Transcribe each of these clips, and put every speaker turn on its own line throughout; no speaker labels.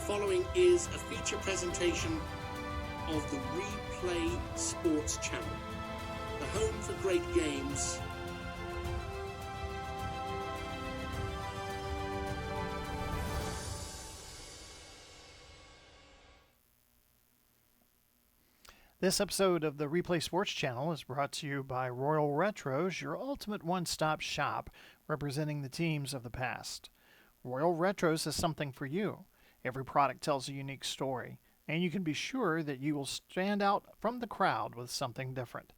following is a feature presentation of the Replay Sports Channel, the home for great games.
This episode of the Replay Sports Channel is brought to you by Royal Retros, your ultimate one-stop shop representing the teams of the past. Royal Retros is something for you. Every product tells a unique story, and you can be sure that you will stand out from the crowd with something different.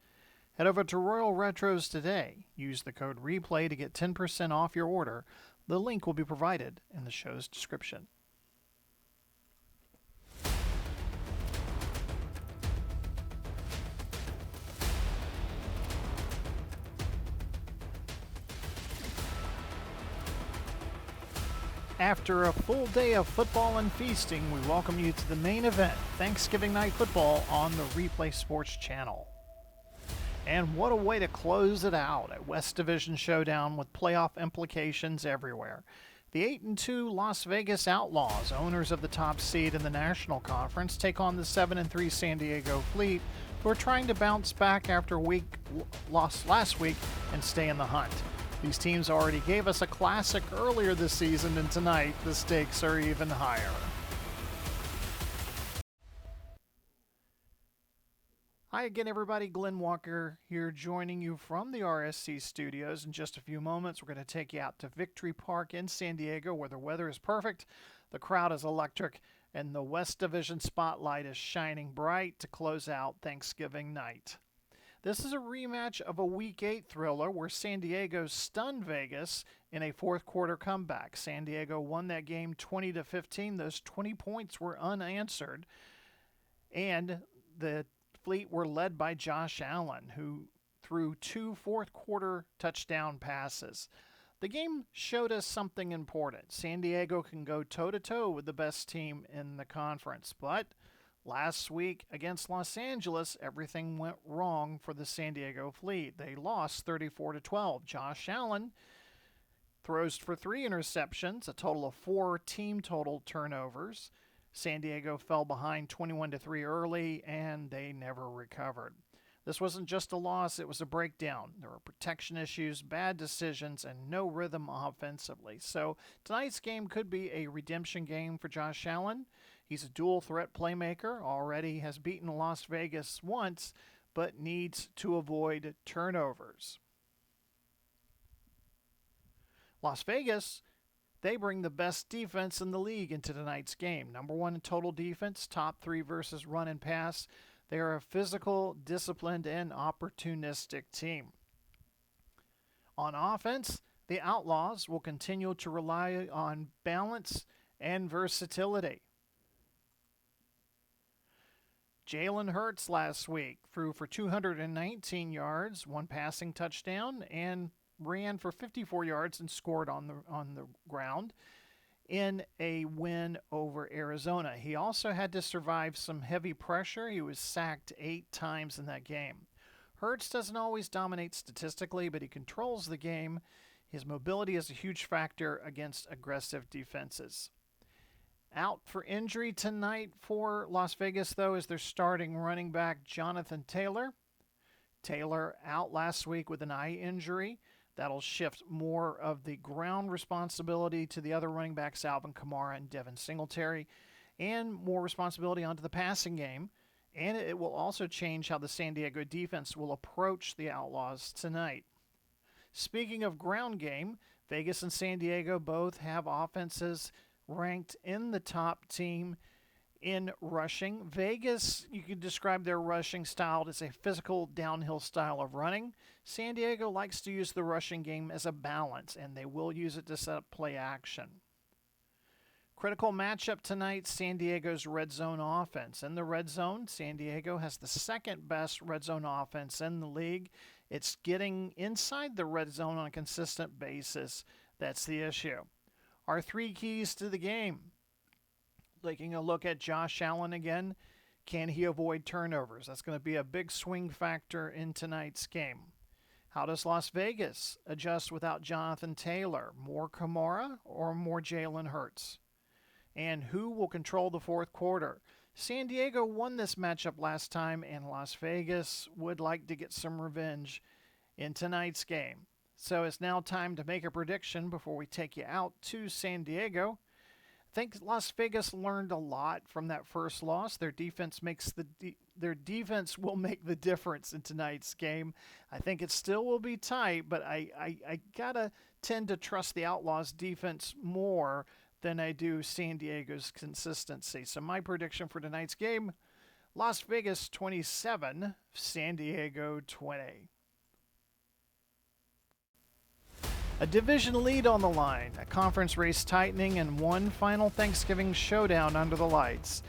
Head over to Royal Retros today. Use the code REPLAY to get 10% off your order. The link will be provided in the show's description. After a full day of football and feasting, we welcome you to the main event, Thanksgiving Night Football on the Replay Sports Channel. And what a way to close it out, a West Division showdown with playoff implications everywhere. The 8-2 Las Vegas Outlaws, owners of the top seed in the National Conference, take on the 7-3 San Diego Fleet, who are trying to bounce back after a loss last week and stay in the hunt. These teams already gave us a classic earlier this season, and tonight the stakes are even higher. Hi again, everybody. Glenn Walker here, joining you from the RSC studios. In just a few moments, we're going to take you out to Victory Park in San Diego, where the weather is perfect, the crowd is electric, and the West Division spotlight is shining bright to close out Thanksgiving night. This is a rematch of a Week 8 thriller where San Diego stunned Vegas in a fourth quarter comeback. San Diego won that game 20-15. Those 20 points were unanswered. And the Fleet were led by Josh Allen, who threw 2 fourth quarter touchdown passes. The game showed us something important. San Diego can go toe-to-toe with the best team in the conference, but last week against Los Angeles, everything went wrong for the San Diego Fleet. They lost 34-12. Josh Allen throws for 3 interceptions, a total of 4 team total turnovers. San Diego fell behind 21-3 early, and they never recovered. This wasn't just a loss, it was a breakdown. There were protection issues, bad decisions, and no rhythm offensively. So tonight's game could be a redemption game for Josh Allen. He's a dual-threat playmaker, already has beaten Las Vegas once, but needs to avoid turnovers. Las Vegas, they bring the best defense in the league into tonight's game. Number 1 in total defense, top 3 versus run and pass. They are a physical, disciplined, and opportunistic team. On offense, the Outlaws will continue to rely on balance and versatility. Jalen Hurts last week threw for 219 yards, 1 passing touchdown, and ran for 54 yards and scored on the ground in a win over Arizona. He also had to survive some heavy pressure. He was sacked 8 times in that game. Hurts doesn't always dominate statistically, but he controls the game. His mobility is a huge factor against aggressive defenses. Out for injury tonight for Las Vegas, though, is their starting running back, Jonathan Taylor. Taylor out last week with an eye injury. That'll shift more of the ground responsibility to the other running backs, Alvin Kamara and Devin Singletary, and more responsibility onto the passing game. And it will also change how the San Diego defense will approach the Outlaws tonight. Speaking of ground game, Vegas and San Diego both have offenses ranked in the top team in rushing. Vegas, you could describe their rushing style as a physical downhill style of running. San Diego likes to use the rushing game as a balance, and they will use it to set up play action. Critical matchup tonight, San Diego's red zone offense. In the red zone, San Diego has the second best red zone offense in the league. It's getting inside the red zone on a consistent basis. That's the issue. Our 3 keys to the game. Taking a look at Josh Allen again. Can he avoid turnovers? That's going to be a big swing factor in tonight's game. How does Las Vegas adjust without Jonathan Taylor? More Kamara or more Jalen Hurts? and who will control the fourth quarter. San Diego won this matchup last time, and Las Vegas would like to get some revenge in tonight's game. So it's now time to make a prediction before we take you out to San Diego. I think Las Vegas learned a lot from that first loss. Their defense will make the difference in tonight's game. I think it still will be tight, but I gotta tend to trust the Outlaws' defense more than I do San Diego's consistency. So my prediction for tonight's game: Las Vegas 27, San Diego 20. A division lead on the line, a conference race tightening, and one final Thanksgiving showdown under the lights.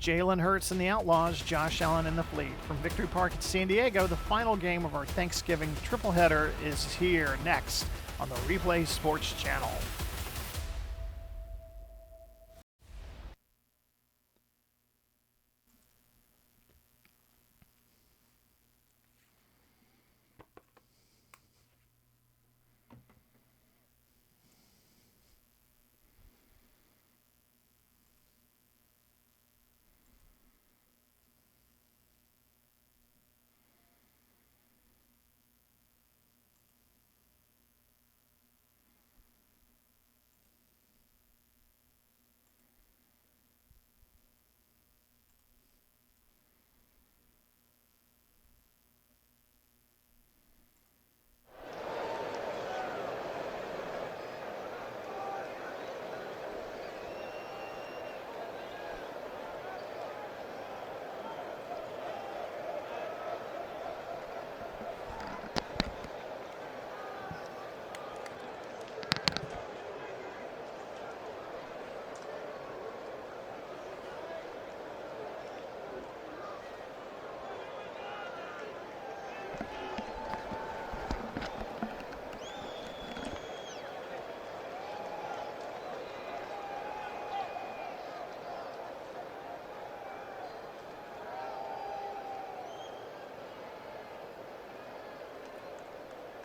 Jalen Hurts and the Outlaws, Josh Allen and the Fleet. From Victory Park in San Diego, the final game of our Thanksgiving tripleheader is here next on the Replay Sports Channel.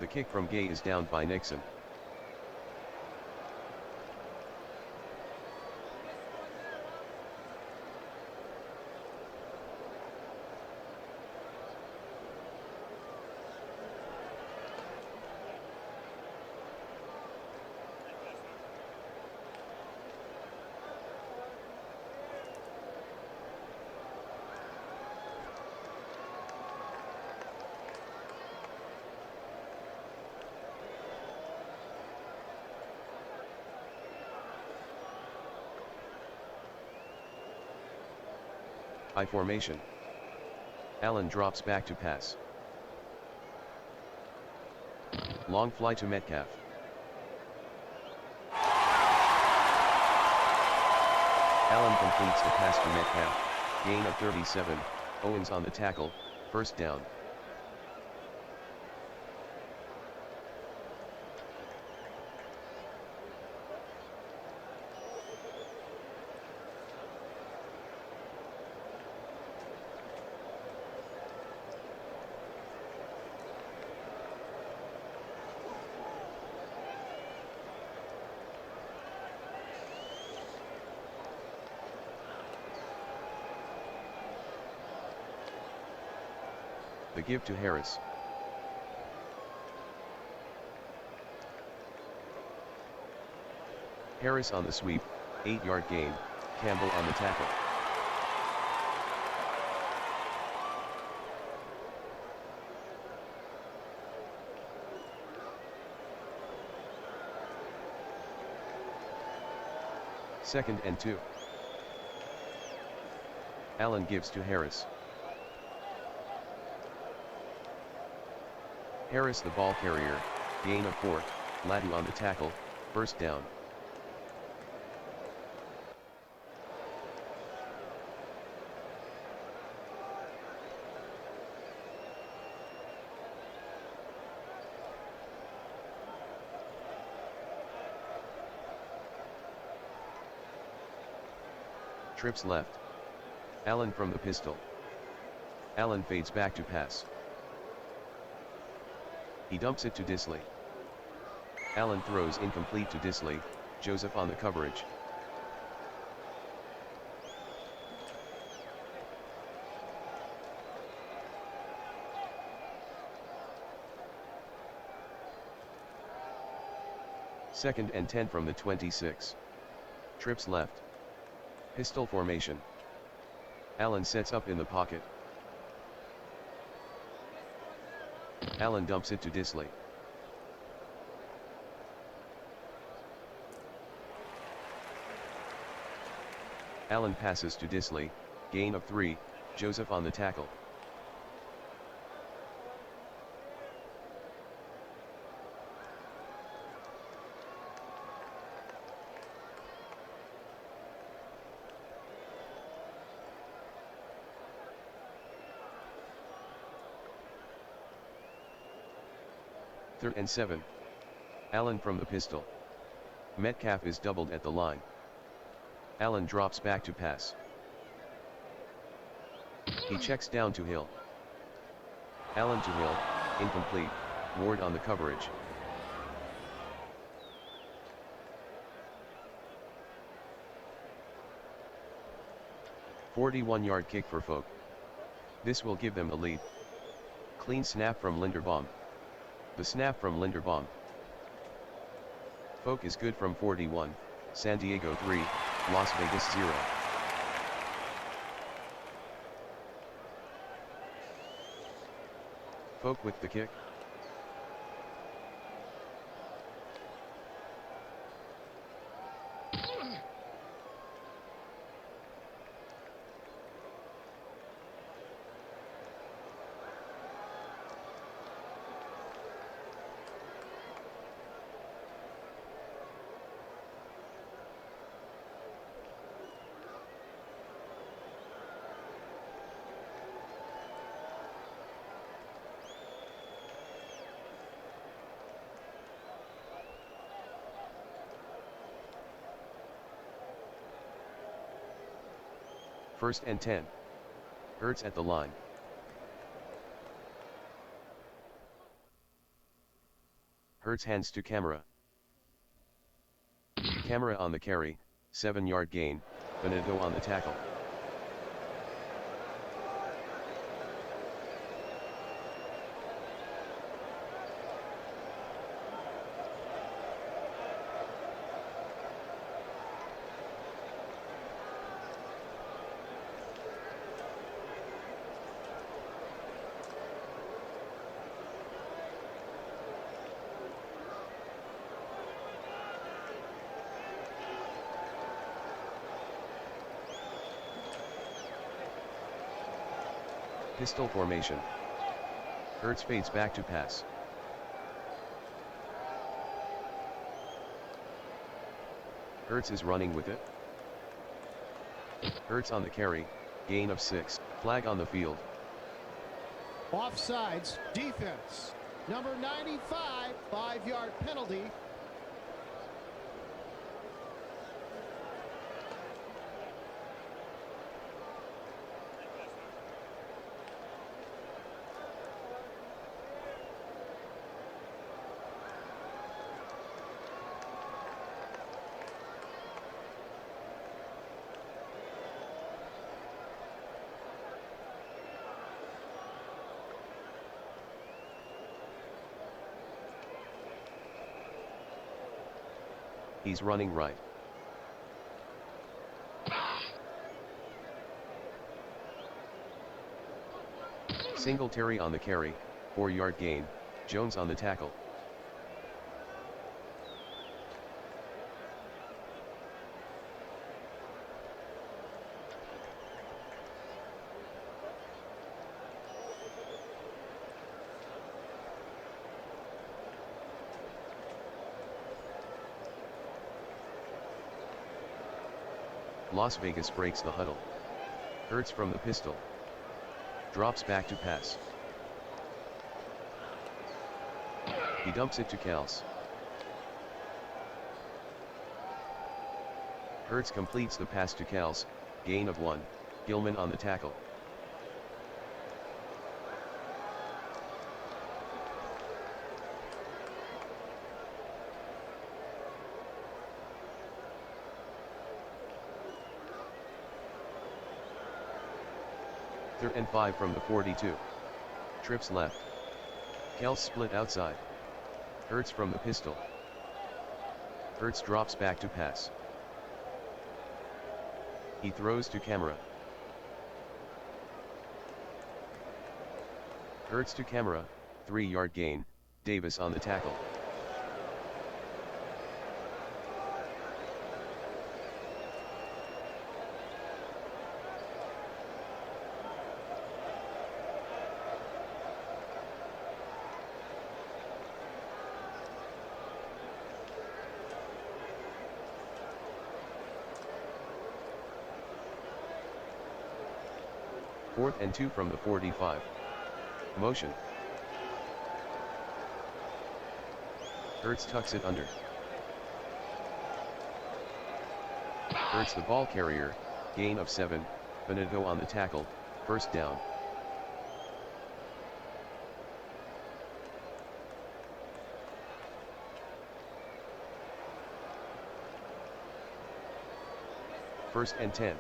The kick from Gay is downed by Nixon. I formation. Allen drops back to pass. Long fly to Metcalf. Allen completes the pass to Metcalf. Gain of 37. Owens on the tackle. First down. The give to Harris. Harris on the sweep, 8-yard gain, Campbell on the tackle. Second and 2. Allen gives to Harris. Harris the ball carrier, gain of 4, Ladu on the tackle, first down. Trips left. Allen from the pistol. Allen fades back to pass. He dumps it to Disley. Allen throws incomplete to Disley, Joseph on the coverage. Second and 10 from the 26. Trips left. Pistol formation. Allen sets up in the pocket. Allen dumps it to Disley. Allen passes to Disley, gain of 3, Joseph on the tackle. Third and 7. Allen from the pistol. Metcalf is doubled at the line. Allen drops back to pass. He checks down to Hill. Allen to Hill, incomplete, Ward on the coverage. "41-yard kick for Folk. This will give them the lead. Clean snap from Linderbaum. The snap from Linderbaum. Folk is good from 41, San Diego 3, Las Vegas 0. Folk with the kick. First and 10. Hurts at the line. Hurts hands to Camara. Camara on the carry, 7-yard gain, Benito on the tackle. Pistol formation. Hurts fades back to pass. Hurts is running with it. Hurts on the carry, gain of 6, flag on the field.
Offsides, defense. Number 95, 5-yard penalty.
He's running right. Singletary on the carry, 4-yard gain, Jones on the tackle. Las Vegas breaks the huddle. Hurts from the pistol. Drops back to pass. He dumps it to Kels. Hurts completes the pass to Kels, gain of 1, Gilman on the tackle. Third and 5 from the 42. Trips left. Kels split outside. Hurts from the pistol. Hertz drops back to pass. He throws to camera. Hertz to camera, 3-yard gain, Davis on the tackle. Fourth and 2 from the 45. Motion. Hertz tucks it under. Hertz the ball carrier, gain of 7, Benito on the tackle, first down. First and 10.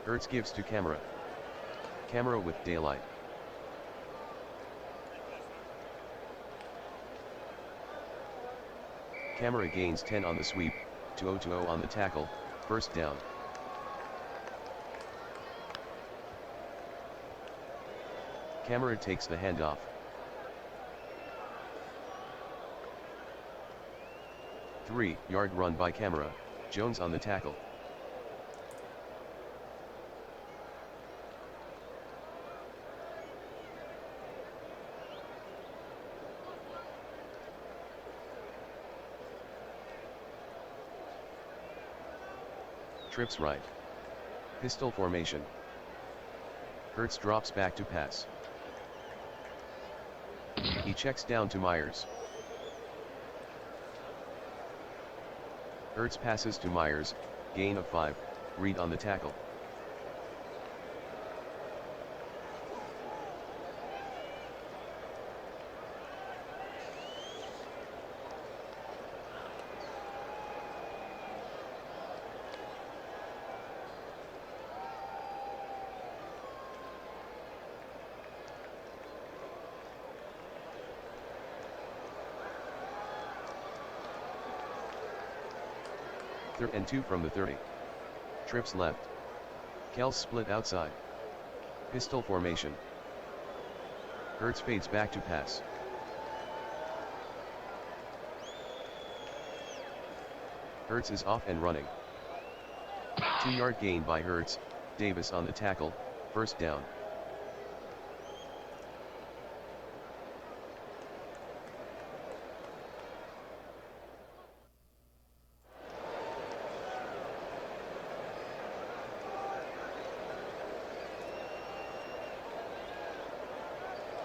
Hertz gives to camera. Camera with daylight. Camera gains 10 on the sweep, 2-0 on the tackle, first down. Camera takes the handoff. Three-yard run by camera, Jones on the tackle. Trips right. Pistol formation. Hertz drops back to pass. He checks down to Myers. Hertz passes to Myers, gain of 5, Reed on the tackle. Third and 2 from the 30. Trips left. Kells split outside. Pistol formation. Hertz fades back to pass. Hertz is off and running. 2-yard gain by Hertz, Davis on the tackle, first down.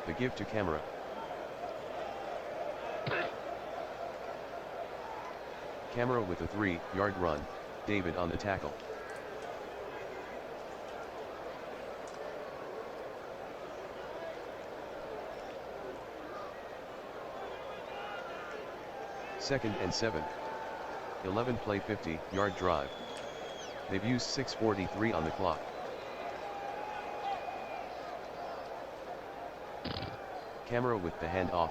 The give to camera. Camera with a 3-yard run, David on the tackle. Second and 7. 11 play 50-yard drive. They've used 6:43 on the clock. Camera with the handoff.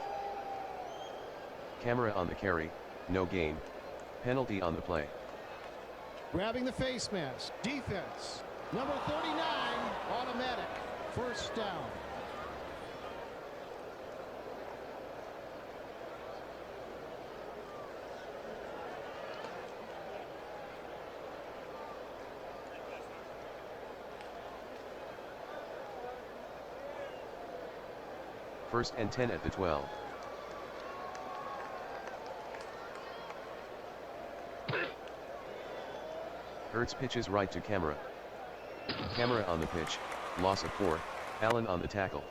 Camera on the carry, no gain. Penalty on the play.
Grabbing the face mask. Defense. Number 39, automatic. First down.
First and 10 at the 12. Hertz pitches right to camera. Camera on the pitch, loss of 4, Allen on the tackle.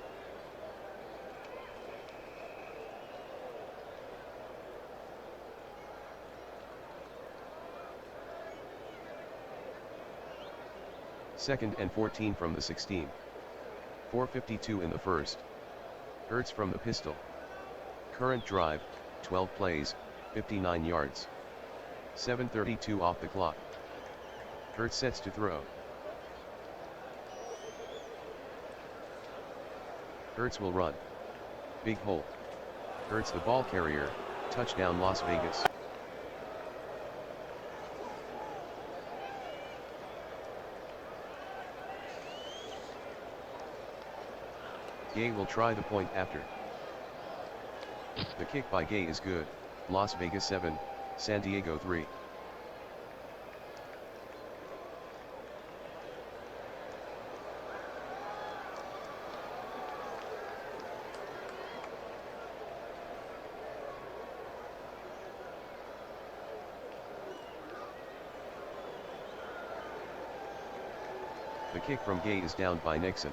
Second and 14 from the 16. 4:52 in the first. Hertz from the pistol. Current drive, 12 plays, 59 yards. 7:32 off the clock. Hertz sets to throw. Hertz will run. Big hole. Hurts the ball carrier, touchdown Las Vegas. Gay will try the point after. The kick by Gay is good. Las Vegas 7, San Diego 3. The kick from Gay is downed by Nixon.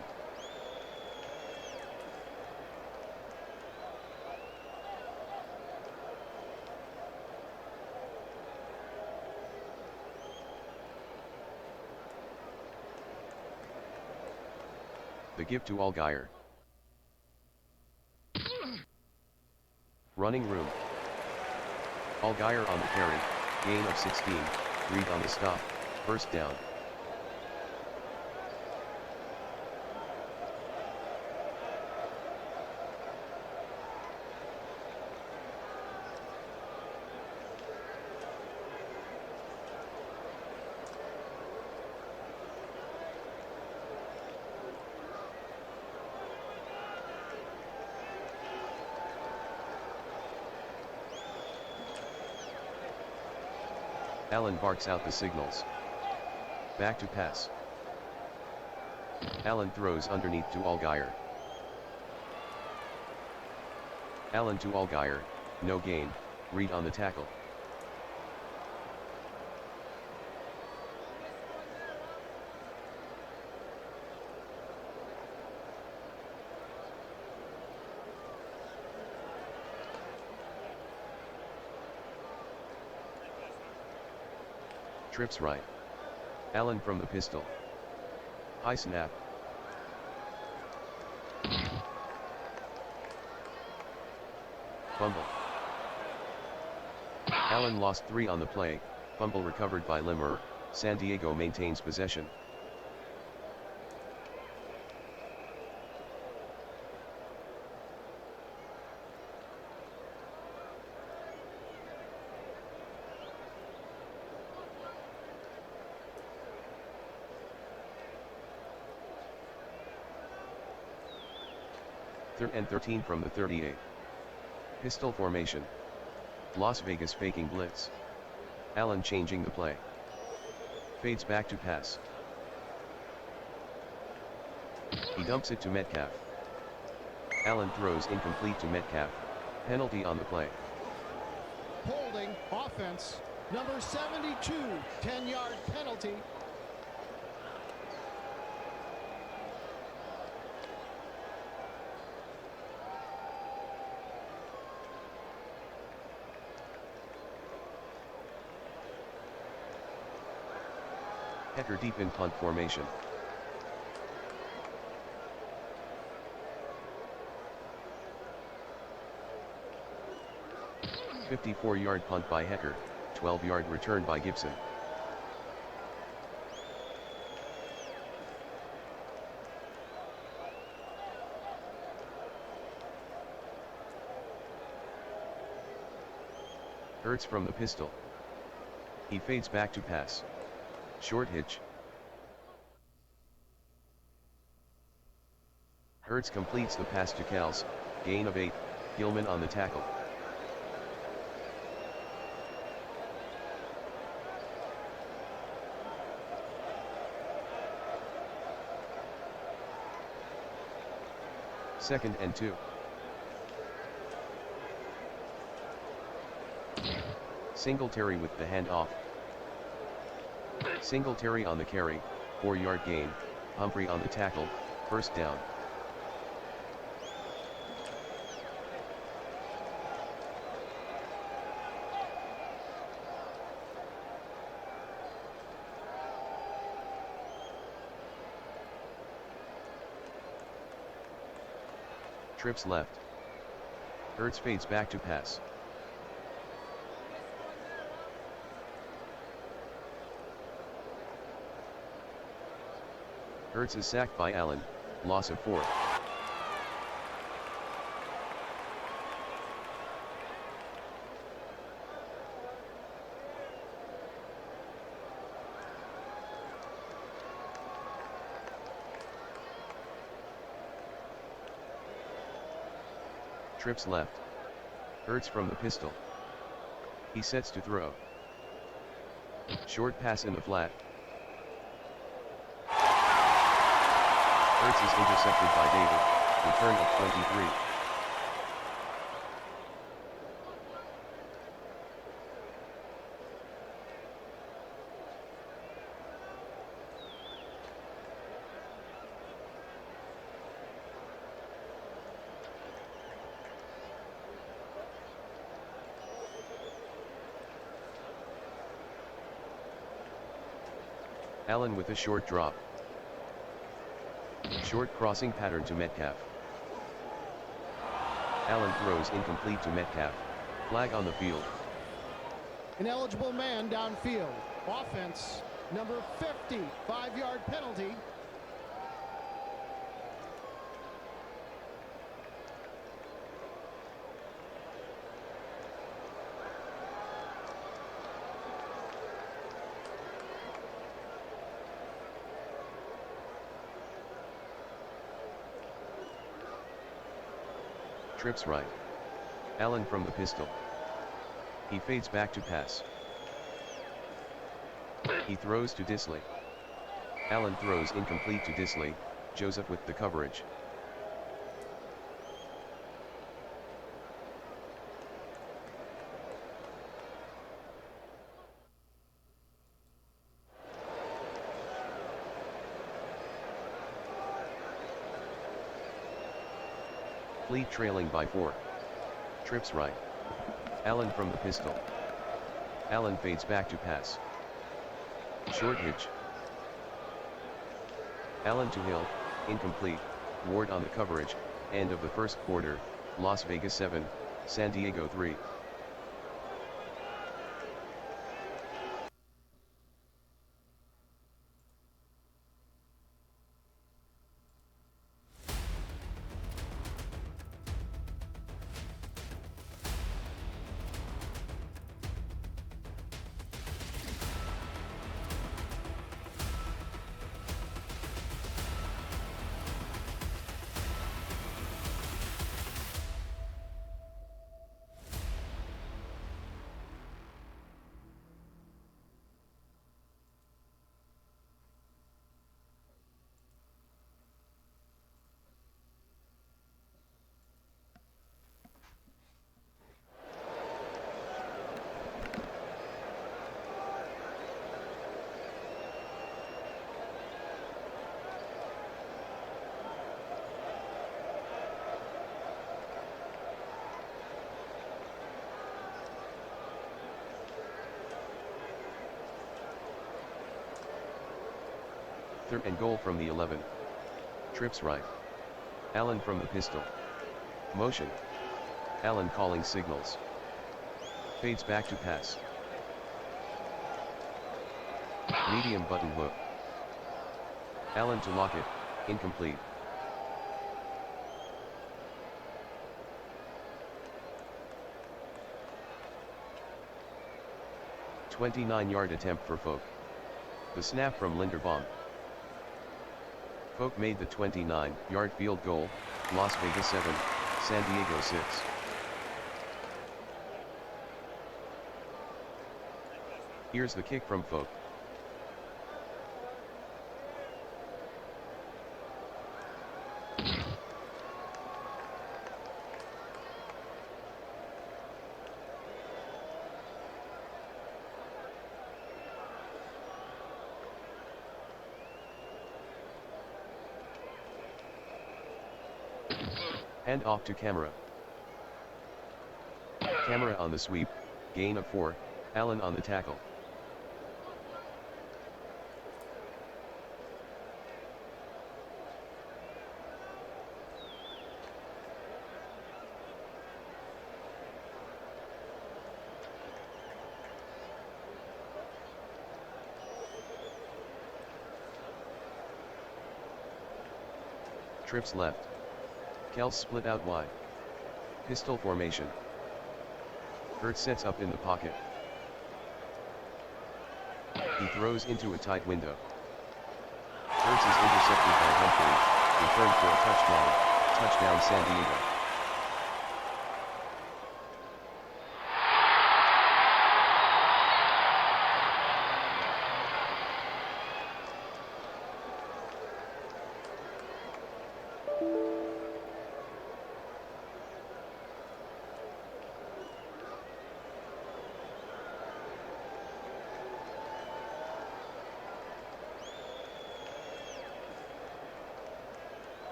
The give to Allgaier. Running room. Allgaier on the carry, gain of 16, Reed on the stop, first down. Allen barks out the signals. Back to pass. Allen throws underneath to Allgaier. Allen to Allgaier, no gain, Reed on the tackle. Trips right. Allen from the pistol. High snap. Fumble. Allen lost 3 on the play, fumble recovered by Limmer, San Diego maintains possession. Third and 13 from the 38. Pistol formation. Las Vegas faking blitz. Allen changing the play. Fades back to pass. He dumps it to Metcalf. Allen throws incomplete to Metcalf. Penalty on the play.
Holding offense. Number 72, 10-yard penalty.
Hecker deep in punt formation. A 54-yard punt by Hecker, 12-yard return by Gibson. Hurts from the pistol. He fades back to pass. Short hitch. Hurts completes the pass to Kels, gain of 8, Gilman on the tackle. Second and 2. Singletary with the handoff. Singletary on the carry, 4-yard gain, Humphrey on the tackle, first down. Trips left. Hurts fades back to pass. Hurts is sacked by Allen, loss of 4. Trips left. Hurts from the pistol. He sets to throw. Short pass in the flat. Hurts is intercepted by David. Return of 23. Allen with a short drop. Short crossing pattern to Metcalf. Allen throws incomplete to Metcalf. Flag on the field.
An eligible man downfield. Offense, number 50, 5-yard penalty.
Trips right. Allen from the pistol. He fades back to pass. He throws to Disley. Allen throws incomplete to Disley. Joseph with the coverage. Fleet trailing by 4. Trips right. Allen from the pistol. Allen fades back to pass. Short hitch. Allen to Hill, incomplete. Ward on the coverage. End of the first quarter. Las Vegas 7, San Diego 3. Third and goal from the 11. Trips right. Allen from the pistol. Motion. Allen calling signals. Fades back to pass. Medium button hook. Allen to Lockett, incomplete. "29-yard attempt for Folk. The snap from Linderbaum. Folk made the 29-yard field goal, Las Vegas 7, San Diego 6. Here's the kick from Folk. Hand off to Camera. Camera on the sweep, gain of 4, Allen on the tackle. Trips left. Kels split out wide. Pistol formation. Hurts sets up in the pocket. He throws into a tight window. Hurts is intercepted by Humphrey. Returned for a touchdown. Touchdown San Diego.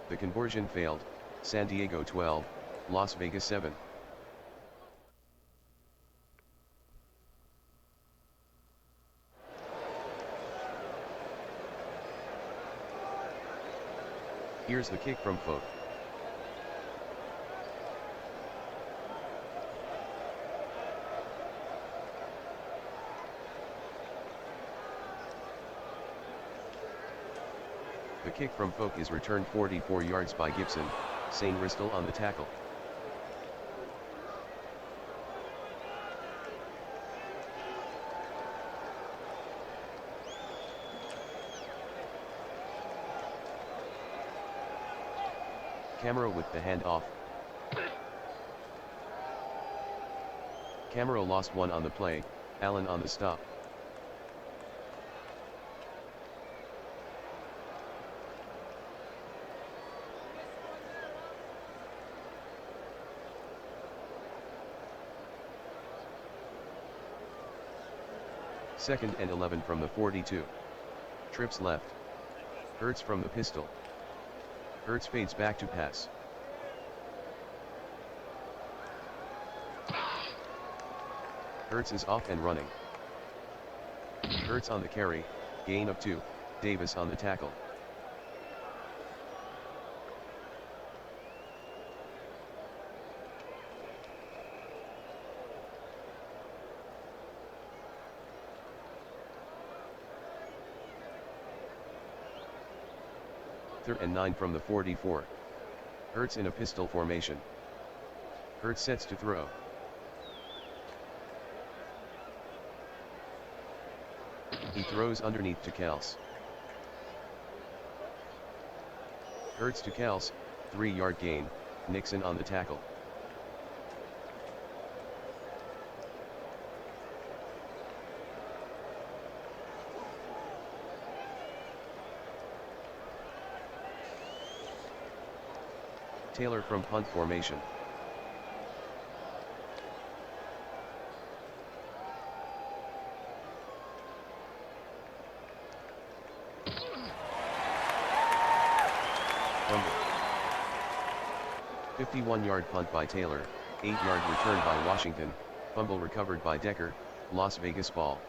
The conversion failed, San Diego 12, Las Vegas 7. Here's the kick from Folk. The kick from Folk is returned 44 yards by Gibson, St. Ristel on the tackle. Camero with the handoff. Camero lost one on the play, Allen on the stop. Second and 11 from the 42. Trips left. Hurts from the pistol. Hurts fades back to pass. Hurts is off and running. Hurts on the carry, gain of 2, Davis on the tackle. Third and 9 from the 44. Hurts in a pistol formation. Hurts sets to throw. He throws underneath to Kels. Hurts to Kels, 3-yard gain, Nixon on the tackle. Taylor from punt formation. Fumble. 51-yard punt by Taylor, 8-yard return by Washington, fumble recovered by Decker, Las Vegas ball.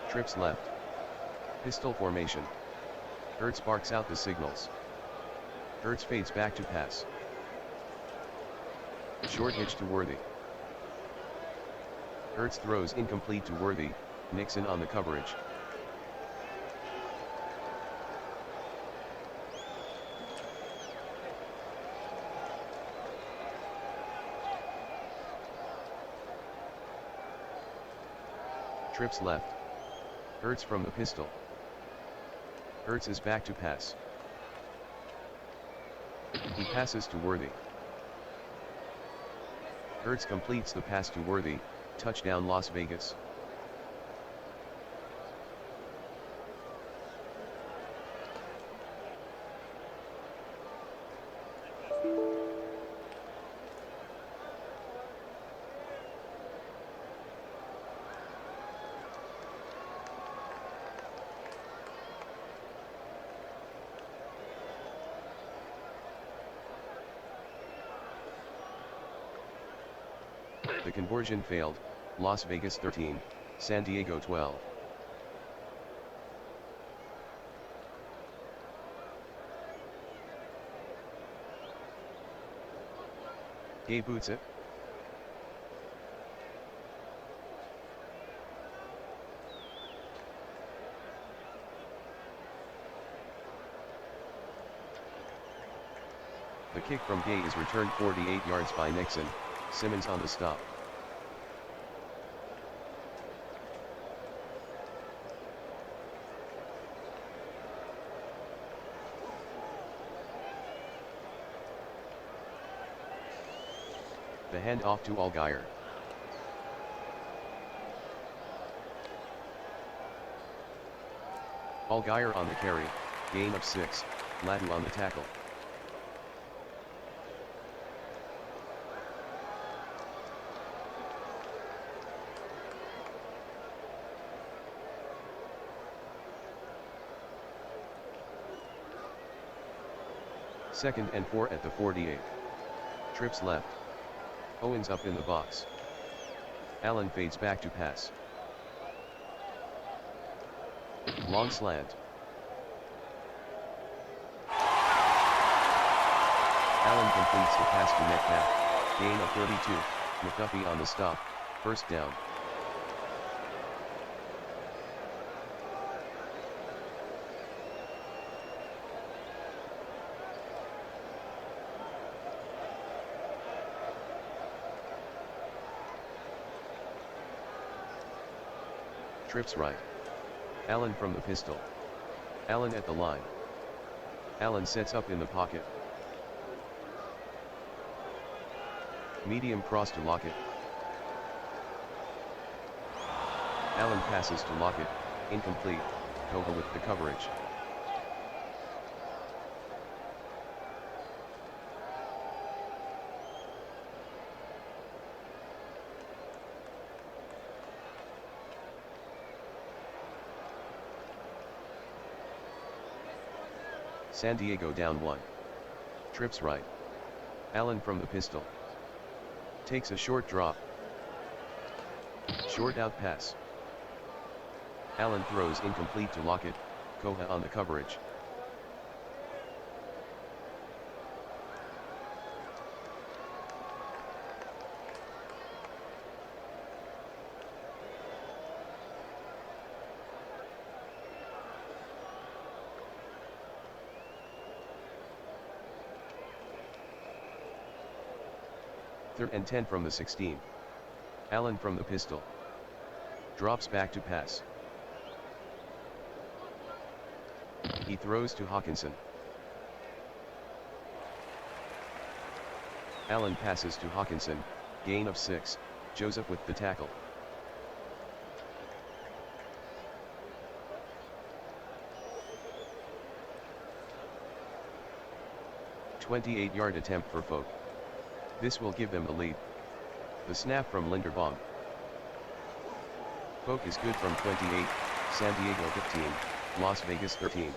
Trips left. Pistol formation. Hurts barks out the signals. Hurts fades back to pass. Short hitch to Worthy. Hurts throws incomplete to Worthy, Nixon on the coverage. Trips left. Hurts from the pistol. Hurts is back to pass. He passes to Worthy. Hurts completes the pass to Worthy, touchdown Las Vegas. The conversion failed, Las Vegas 13, San Diego 12. Gay boots it. The kick from Gay is returned 48 yards by Nixon, Simmons on the stop. The handoff to Allgaier. Allgaier on the carry, gain of 6, Latu on the tackle. Second and 4 at the 48. Trips left. Owens up in the box. Allen fades back to pass. Long slant. Allen completes the pass to Metcalf. Gain of 32. McDuffie on the stop. First down. Trips right. Allen from the pistol. Allen at the line. Allen sets up in the pocket. Medium cross to Lockett. Allen passes to Lockett, incomplete, Koha with the coverage. San Diego down 1. Trips right. Allen from the pistol. Takes a short drop. Short out pass. Allen throws incomplete to Lockett, Koha on the coverage. Third and 10 from the 16. Allen from the pistol. Drops back to pass. He throws to Hawkinson. Allen passes to Hawkinson, gain of 6, Joseph with the tackle. "28-yard attempt for Folk. This will give them the lead. The snap from Linderbaum. Folk is good from 28, San Diego 15, Las Vegas 13.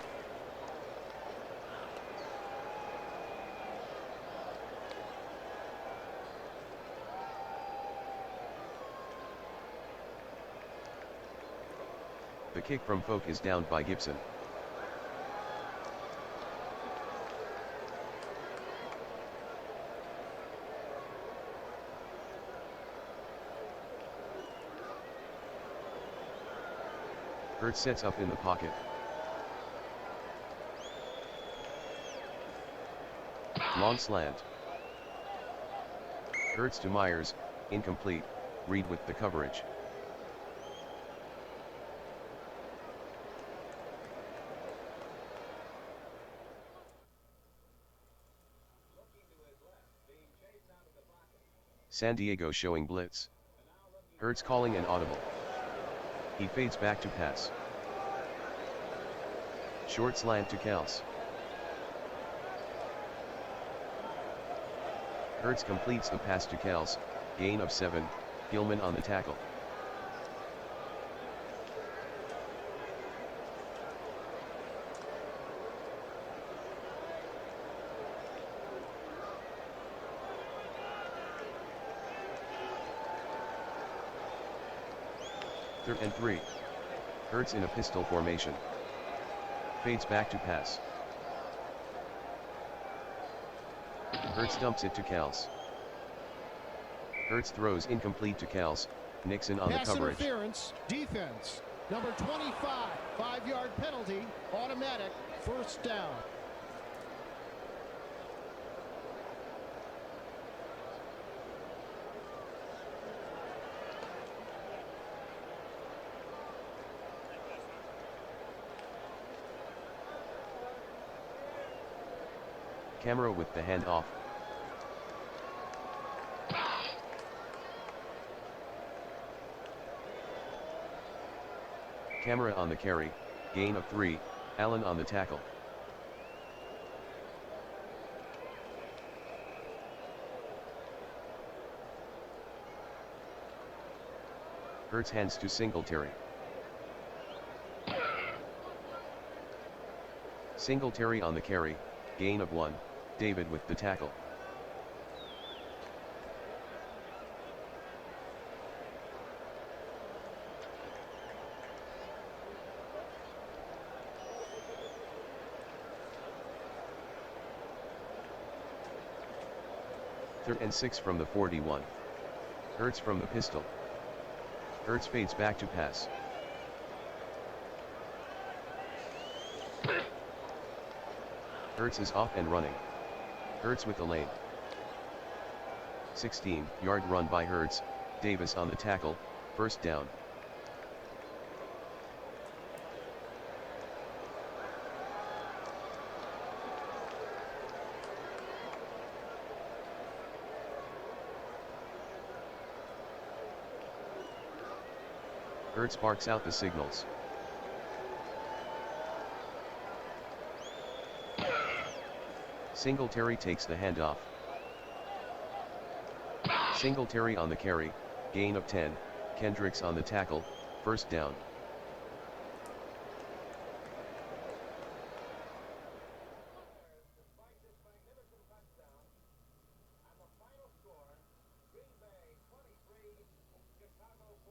The kick from Folk is downed by Gibson. Hurts sets up in the pocket. Long slant. Hurts to Myers, incomplete, Reed with the coverage. San Diego showing blitz. Hurts calling an audible. He fades back to pass. Short slant to Kels. Hurts completes the pass to Kels, gain of 7, Gilman on the tackle. Third and 3. Hurts in a pistol formation. Fades back to pass. Hurts dumps it to Kels. Hurts throws incomplete to Kels, Nixon on
Pass
the coverage.
Interference, defense, number 25, 5-yard penalty, automatic, first down.
Camera with the handoff. Camera on the carry, gain of 3, Allen on the tackle. Hurts hands to Singletary. Singletary on the carry, gain of 1, David with the tackle. Third and 6 from the 41. Hurts from the pistol. Hurts fades back to pass. Hurts is off and running. Hurts with the lane. 16-yard run by Hurts, Davis on the tackle, first down. Hurts barks out the signals. Singletary takes the handoff. Singletary on the carry, gain of 10, Kendricks on the tackle, first down.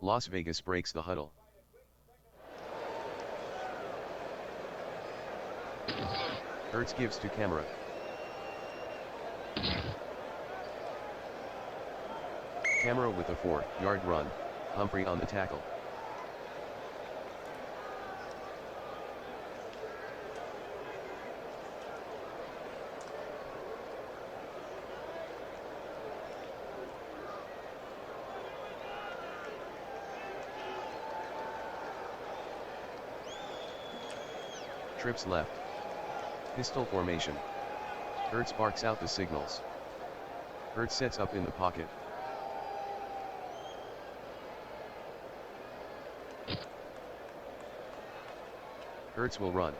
Las Vegas breaks the huddle. Hurts gives to camera. Camera with a 4-yard run, Humphrey on the tackle. Trips left. Pistol formation. Hurts barks out the signals. Hurts sets up in the pocket. Hurts will run.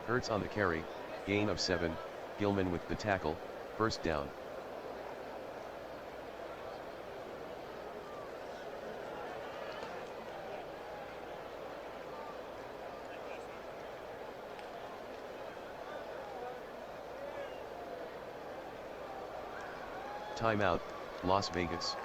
Hurts on the carry, gain of 7, Gilman with the tackle, first down. Timeout, Las Vegas.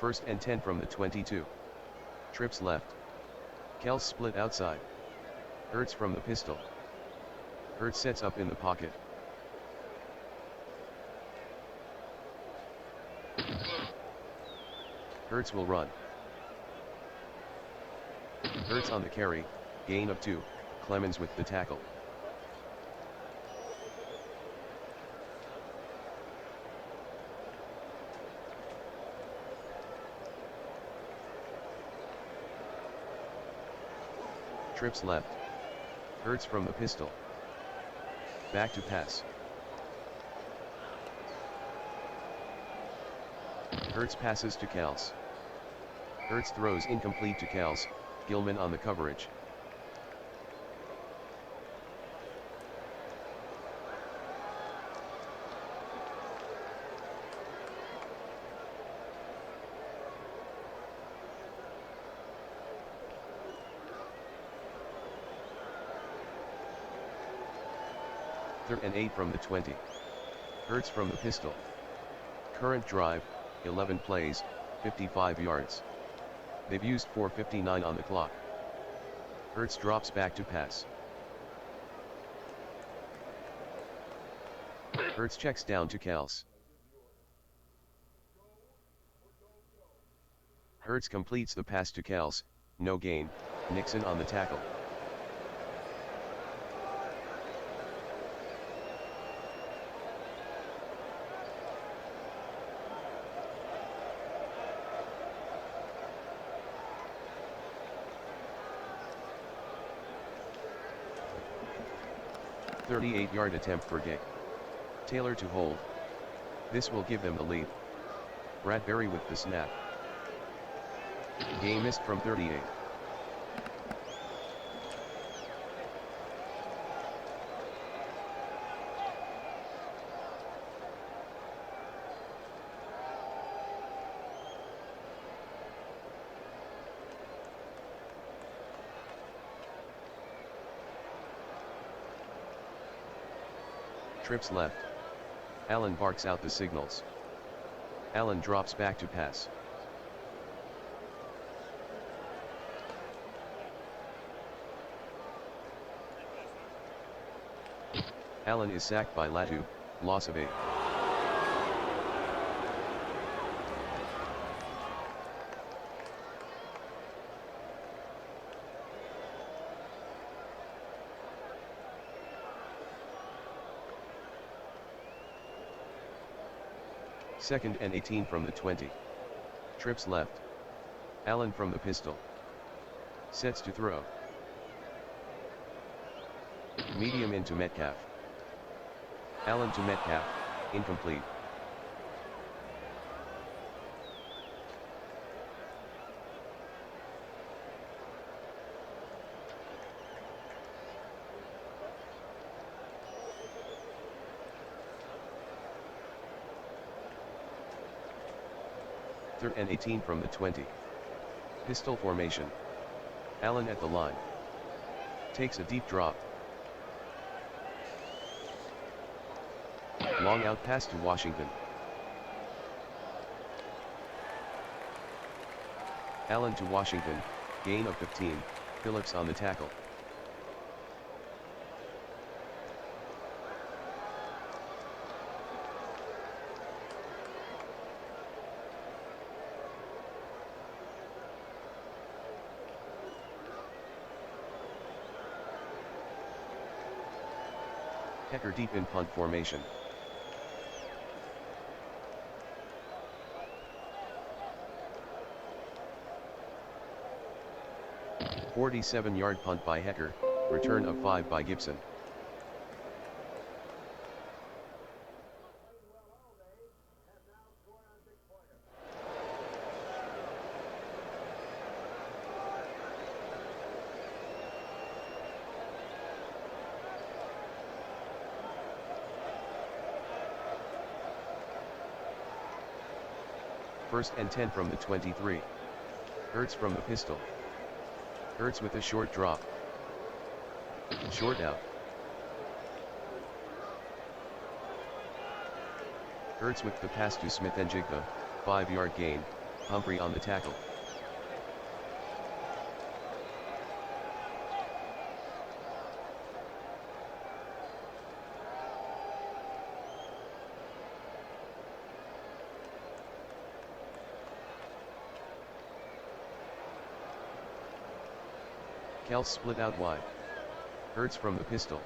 First and 10 from the 22. Trips left. Kels split outside. Hurts from the pistol. Hurts sets up in the pocket. Hurts will run. Hurts on the carry, gain of 2, Clemens with the tackle. Trips left. Hurts from the pistol. Back to pass. Hurts passes to Kels. Hurts throws incomplete to Kels, Gilman on the coverage. Third and 8 from the 20. Hurts from the pistol. Current drive, 11 plays, 55 yards. They've used 4:59 on the clock. Hurts drops back to pass. Hurts checks down to Kels. Hurts completes the pass to Kels, no gain, Nixon on the tackle. 38-yard attempt for Gay. Taylor to hold. This will give them the lead. Bradbury with the snap. Gay missed from 38. Trips left. Allen barks out the signals. Allen drops back to pass. Allen is sacked by Latu, loss of 8. Second and 18 from the 20. Trips left. Allen from the pistol. Sets to throw. Medium into Metcalf. Allen to Metcalf, incomplete. Third and 18 from the 20. Pistol formation. Allen at the line. Takes a deep drop. Long out pass to Washington. Allen to Washington, gain of 15, Phillips on the tackle. Hecker deep in punt formation. 47-yard punt by Hecker, return of 5 by Gibson. First and 10 from the 23. Hurts from the pistol. Hurts with a short drop. Short out. Hurts with the pass to Smith and Jigba, 5-yard gain, Humphrey on the tackle. Kels split out wide. Hurts from the pistol.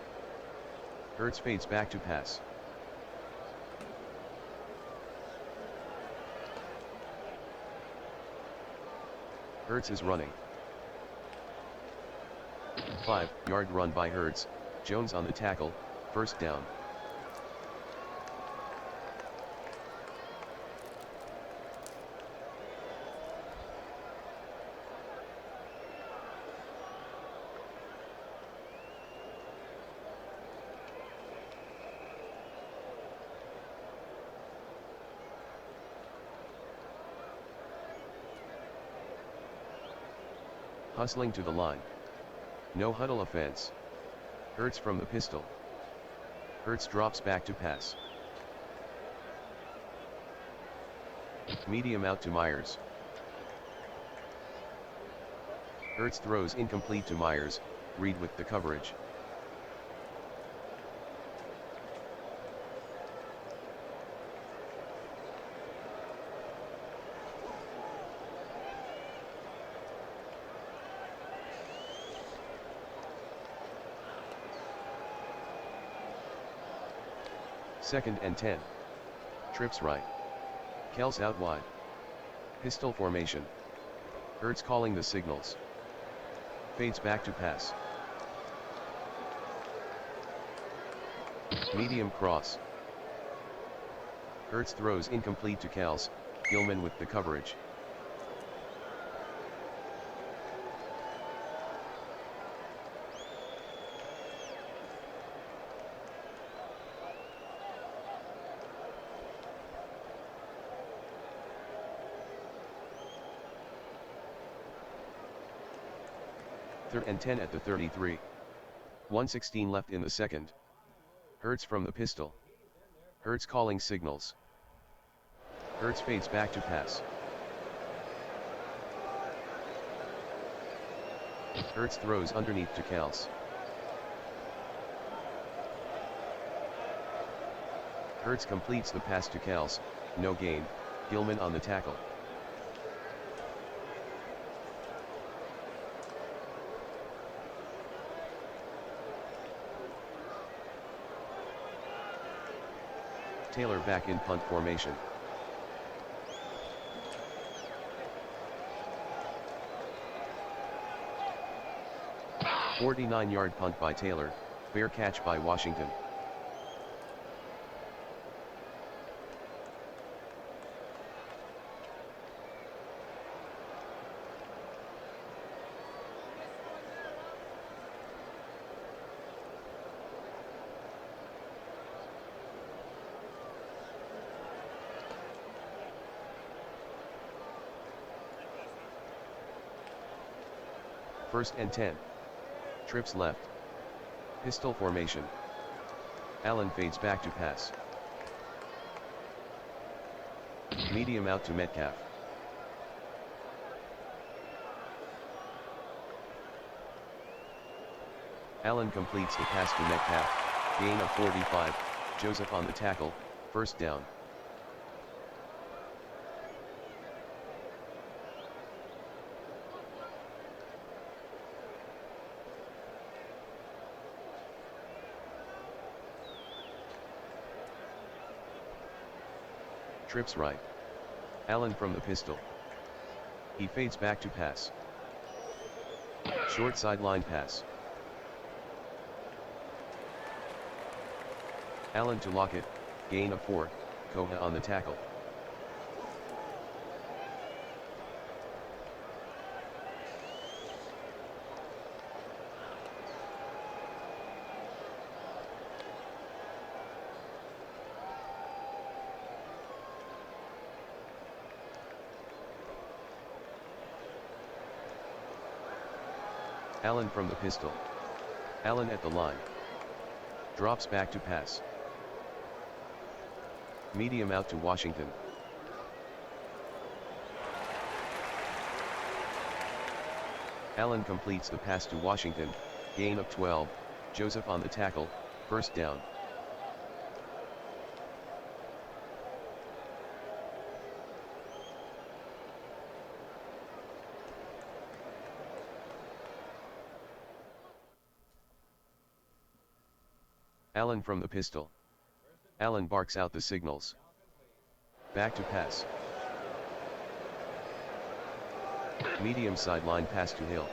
Hurts fades back to pass. Hurts is running. 5-yard run by Hurts, Jones on the tackle, first down. Hustling to the line. No huddle offense. Hurts from the pistol. Hurts drops back to pass. Medium out to Myers. Hurts throws incomplete to Myers, Reed with the coverage. Second and 10. Trips right. Kels out wide. Pistol formation. Hurts calling the signals. Fades back to pass. Medium cross. Hertz throws incomplete to Kels, Gilman with the coverage. Third and 10 at the 33. 1:16 left in the second. Hertz from the pistol. Hertz calling signals. Hertz fades back to pass. Hertz throws underneath to Kels. Hertz completes the pass to Kels, no gain, Gilman on the tackle. Taylor back in punt formation. A 49-yard punt by Taylor, fair catch by Washington. First and 10. Trips left. Pistol formation. Allen fades back to pass. Medium out to Metcalf. Allen completes the pass to Metcalf, gain of 45, Joseph on the tackle, first down. Trips right. Allen from the pistol. He fades back to pass. Short sideline pass. Allen to Lockett, gain of 4, Koha on the tackle. Allen from the pistol. Allen at the line. Drops back to pass. Medium out to Washington. Allen completes the pass to Washington, gain of 12, Joseph on the tackle, first down. Allen from the pistol. Allen barks out the signals. Back to pass. Medium sideline pass to Hill.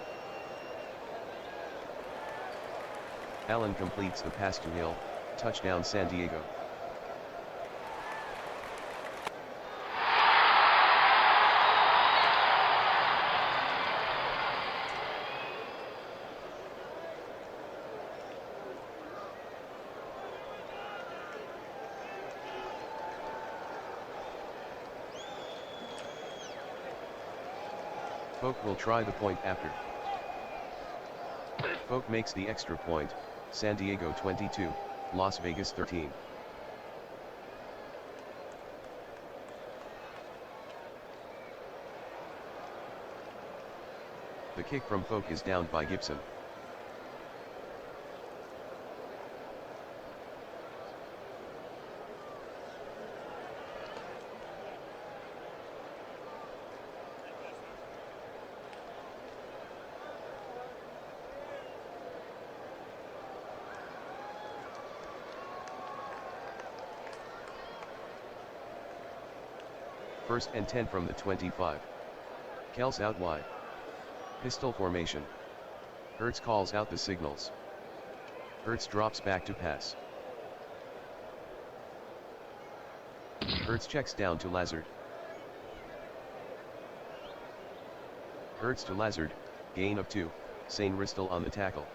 Allen completes the pass to Hill, touchdown San Diego. Folk will try the point after. Folk makes the extra point, San Diego 22, Las Vegas 13. The kick from Folk is downed by Gibson. First and 10 from the 25. Kels out wide. Pistol formation. Hertz calls out the signals. Hertz drops back to pass. Hertz checks down to Lazard. Hertz to Lazard, gain of 2, Sain Ristel on the tackle.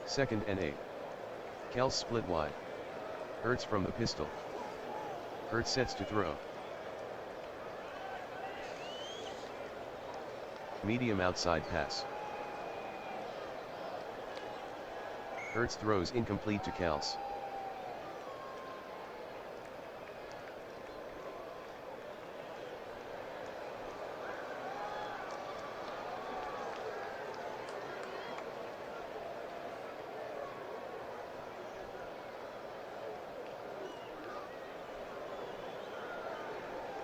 Second and 8. Kels split wide. Hertz from the pistol. Hertz sets to throw. Medium outside pass. Hertz throws incomplete to Kels.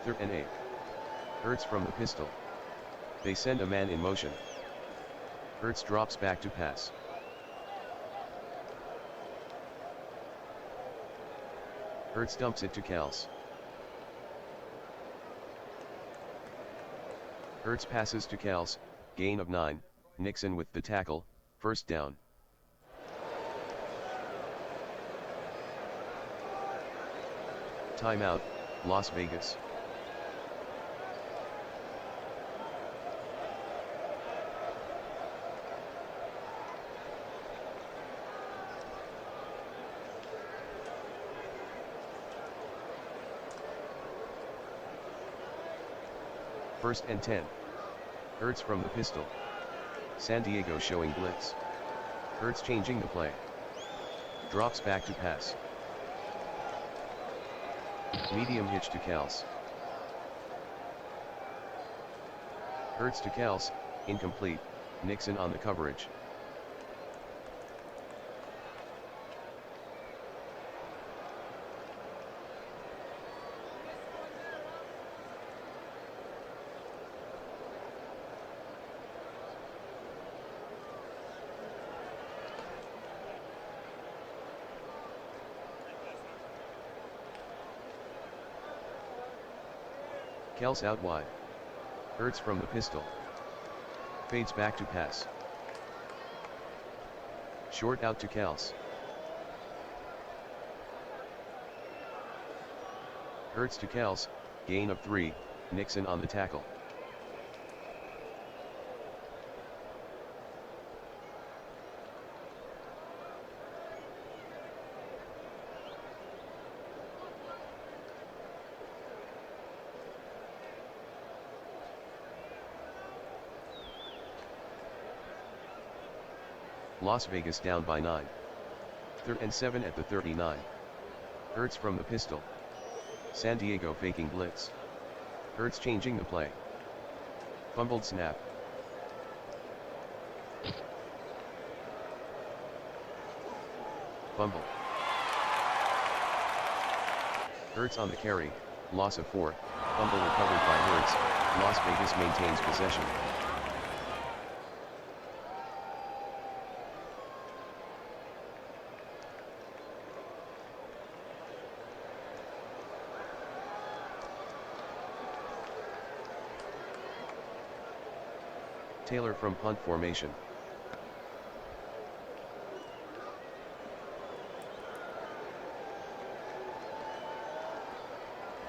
Third and 8. Hertz from the pistol. They send a man in motion. Hertz drops back to pass. Hertz dumps it to Kels. Hertz passes to Kels, gain of 9, Nixon with the tackle, first down. Timeout, Las Vegas. First and 10. Hertz from the pistol. San Diego showing blitz. Hertz changing the play. Drops back to pass. Medium hitch to Kels. Hertz to Kels, incomplete, Nixon on the coverage. Kels out wide. Hertz from the pistol. Fades back to pass. Short out to Kels. Hertz to Kels, gain of 3, Nixon on the tackle. Las Vegas down by 9. Third and 7 at the 39. Hertz from the pistol. San Diego faking blitz. Hertz changing the play. Fumbled snap. Fumble. Hertz on the carry, loss of 4, fumble recovered by Hertz, Las Vegas maintains possession. Taylor from punt formation.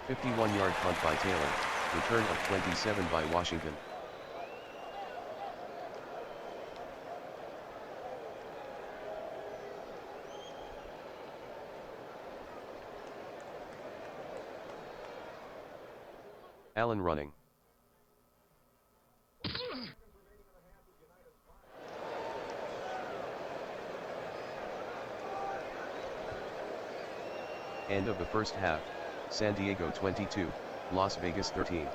A 51-yard punt by Taylor, return of 27 by Washington. Allen running. End of the first half, San Diego 22, Las Vegas 13.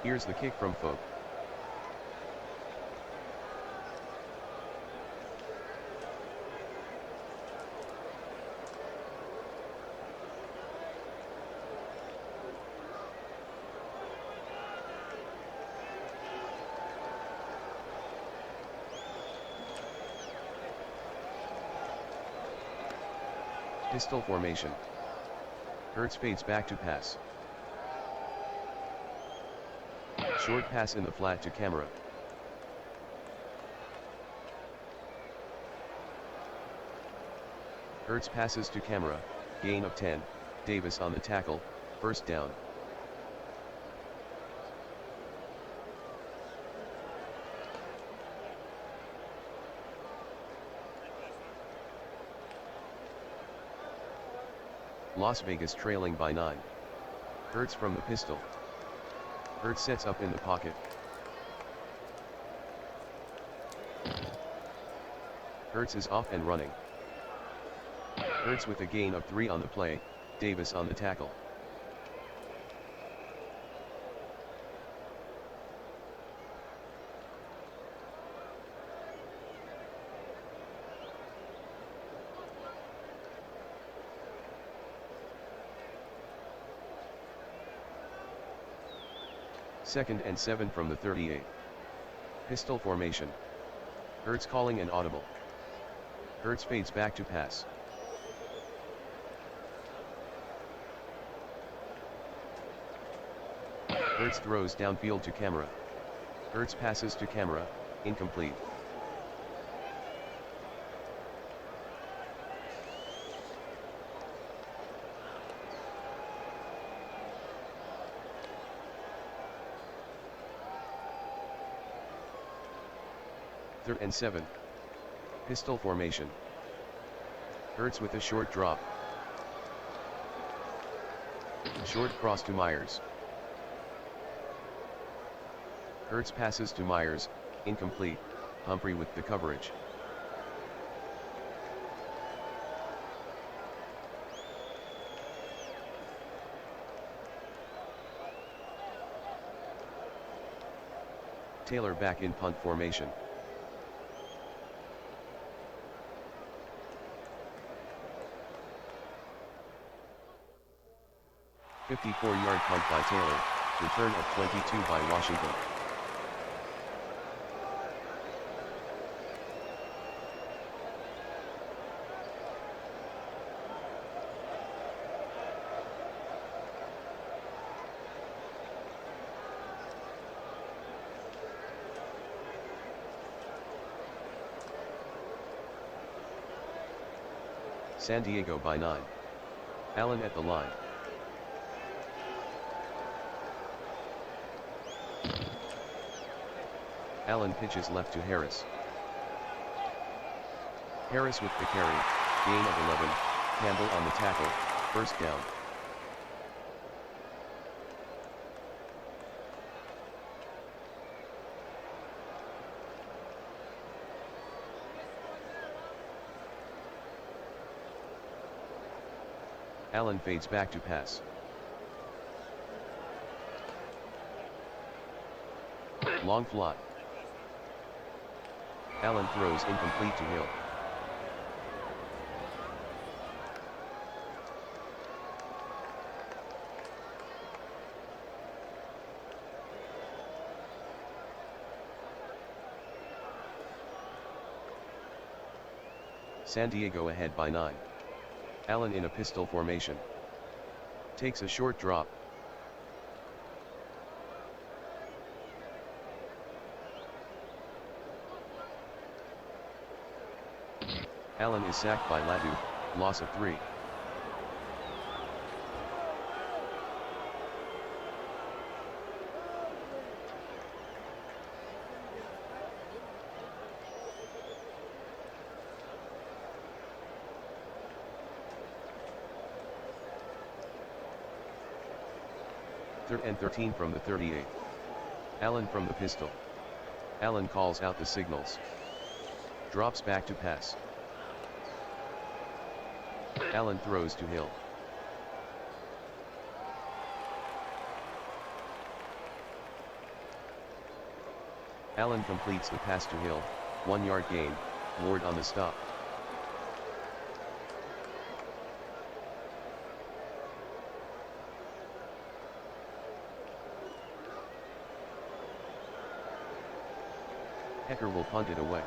Here's the kick from Folk. Pistol formation. Hurts fades back to pass. Short pass in the flat to camera. Hurts passes to camera, gain of 10, Davis on the tackle, first down. Las Vegas trailing by 9. Hurts from the pistol. Hurts sets up in the pocket. Hurts is off and running. Hurts with a gain of 3 on the play, Davis on the tackle. Second and 7 from the 38. Pistol formation. Hurts calling an audible. Hurts fades back to pass. Hurts throws downfield to camera. Hurts passes to camera, incomplete. Third and 7. Pistol formation. Hurts with a short drop. Short cross to Myers. Hurts passes to Myers, incomplete, Humphrey with the coverage. Taylor back in punt formation. A 54-yard punt by Taylor, return of 22 by Washington. San Diego by 9. Allen at the line. Allen pitches left to Harris. Harris with the carry, gain of 11, Campbell on the tackle, first down. Allen fades back to pass. Long flot. Allen throws incomplete to Hill. San Diego ahead by 9. Allen in a pistol formation. Takes a short drop. Allen is sacked by Ladu, loss of 3. Third and 13 from the 38. Allen from the pistol. Allen calls out the signals. Drops back to pass. Allen throws to Hill. Allen completes the pass to Hill, 1-yard gain, Ward on the stop. Hecker will punt it away.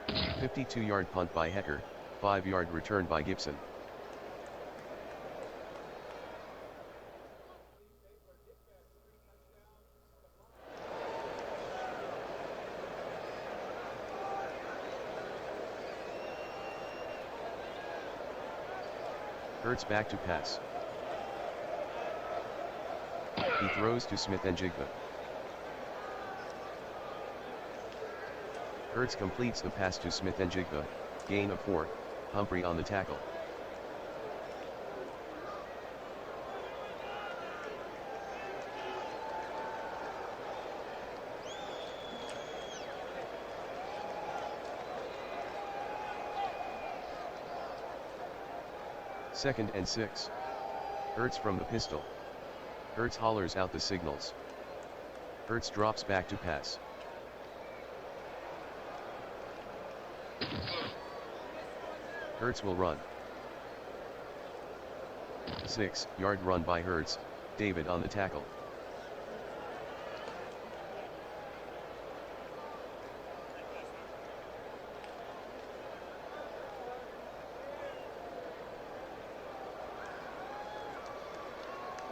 A 52-yard punt by Hecker, 5-yard return by Gibson. Hurts back to pass. He throws to Smith-Njigba. Hurts completes the pass to Smith-Njigba, gain of 4, Humphrey on the tackle. Second and 6. Hurts from the pistol. Hurts hollers out the signals. Hurts drops back to pass. Hurts will run. 6-yard run by Hurts, David on the tackle.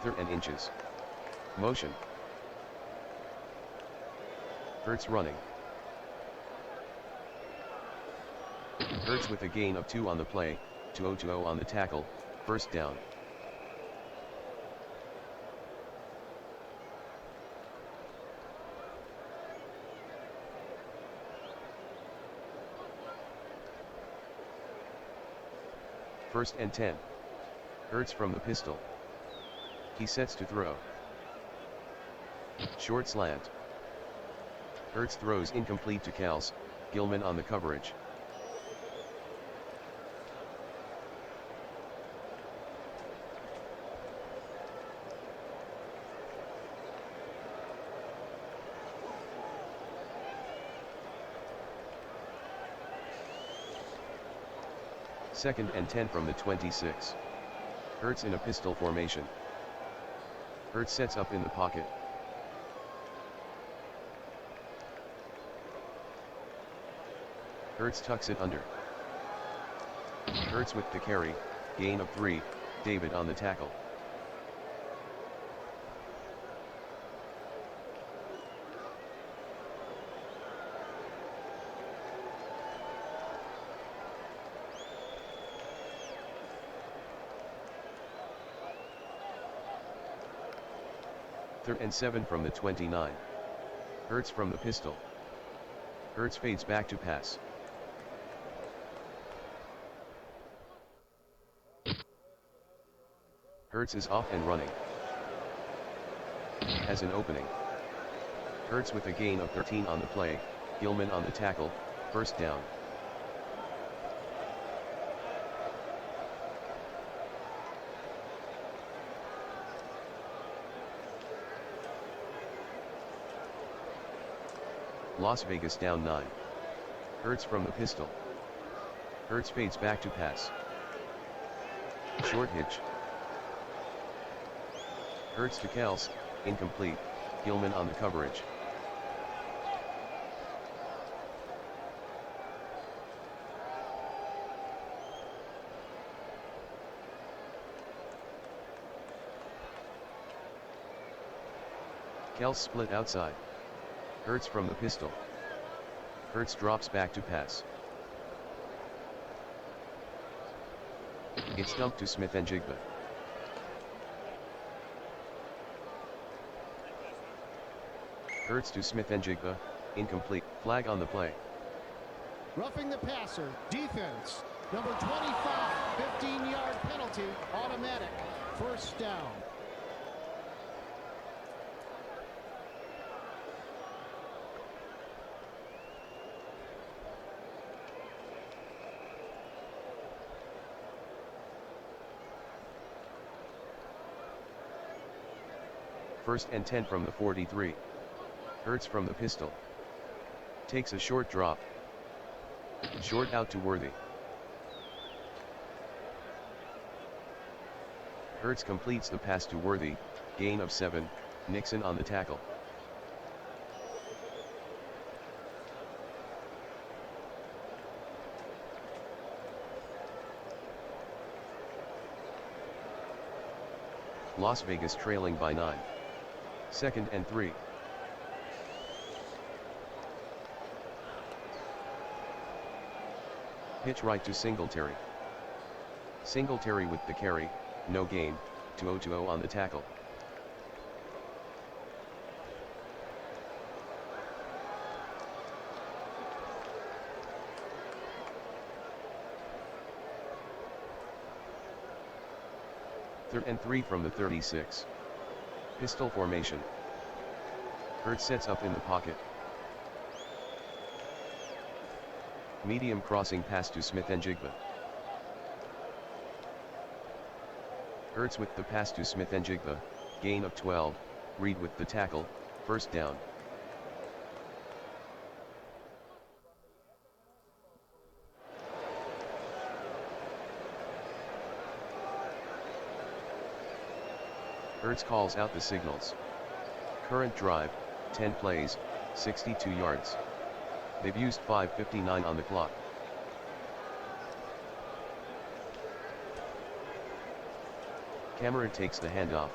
Third and inches. Motion. Hurts running. Hurts with a gain of 2 on the play, 2-0 on the tackle, first down. First and 10. Hurts from the pistol. He sets to throw. Short slant. Hurts throws incomplete to Kels, Gilman on the coverage. Second and 10 from the 26. Hurts in a pistol formation. Hurts sets up in the pocket. Hurts tucks it under. Hurts with the carry, gain of 3, David on the tackle. Third and 7 from the 29. Hurts from the pistol. Hurts fades back to pass. Hurts is off and running. Has an opening. Hurts with a gain of 13 on the play, Gilman on the tackle, first down. Las Vegas down 9. Hurts from the pistol. Hurts fades back to pass. Short hitch. Hurts to Kels, incomplete, Gilman on the coverage. Kels split outside. Hurts from the pistol. Hurts drops back to pass. It's dumped to Smith-Njigba. Hurts to Smith-Njigba, incomplete, flag on the play.
Roughing the passer, defense. Number 25, 15-yard penalty, automatic, first down.
First and 10 from the 43. Hurts from the pistol. Takes a short drop. Short out to Worthy. Hurts completes the pass to Worthy, gain of 7, Nixon on the tackle. Las Vegas trailing by 9. Second and 3. Pitch right to Singletary. Singletary with the carry, no gain, 2-0 on the tackle. Third and 3 from the 36. Pistol formation. Hurts sets up in the pocket. Medium crossing pass to Smith-Njigba. Hurts with the pass to Smith-Njigba, gain of 12, Reed with the tackle, first down. Hurts calls out the signals. Current drive, 10 plays, 62 yards. They've used 5:59 on the clock. Camera takes the handoff.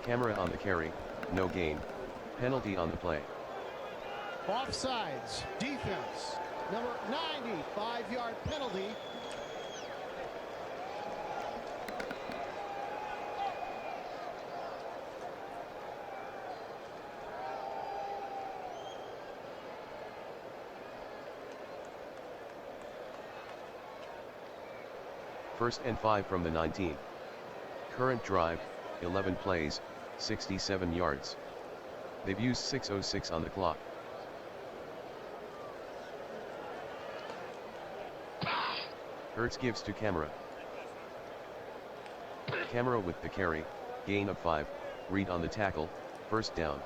Camera on the carry, no gain, penalty on the play.
Offsides, defense, number 90, 5-yard penalty.
First and 5 from the 19. Current drive, 11 plays, 67 yards. They've used 6:06 on the clock. Hurts gives to Camera. Camera with the carry, gain of 5, Reed on the tackle, first down.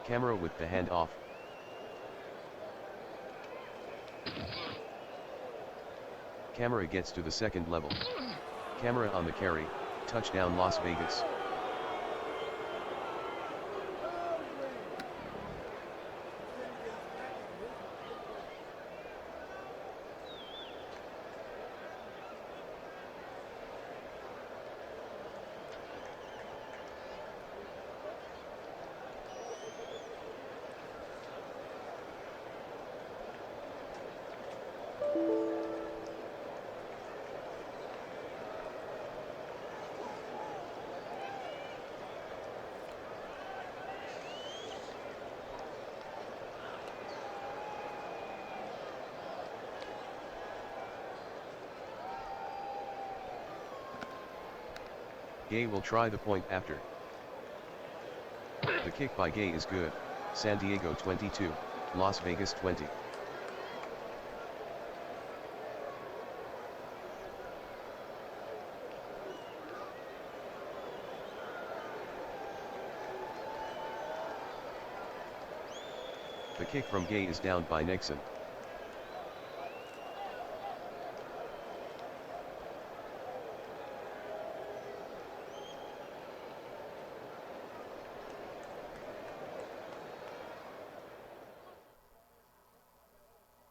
Camera with the handoff. Camera gets to the second level. Camera on the carry, touchdown Las Vegas. Gay will try the point after. The kick by Gay is good. San Diego 22, Las Vegas 20. The kick from Gay is down by Nixon.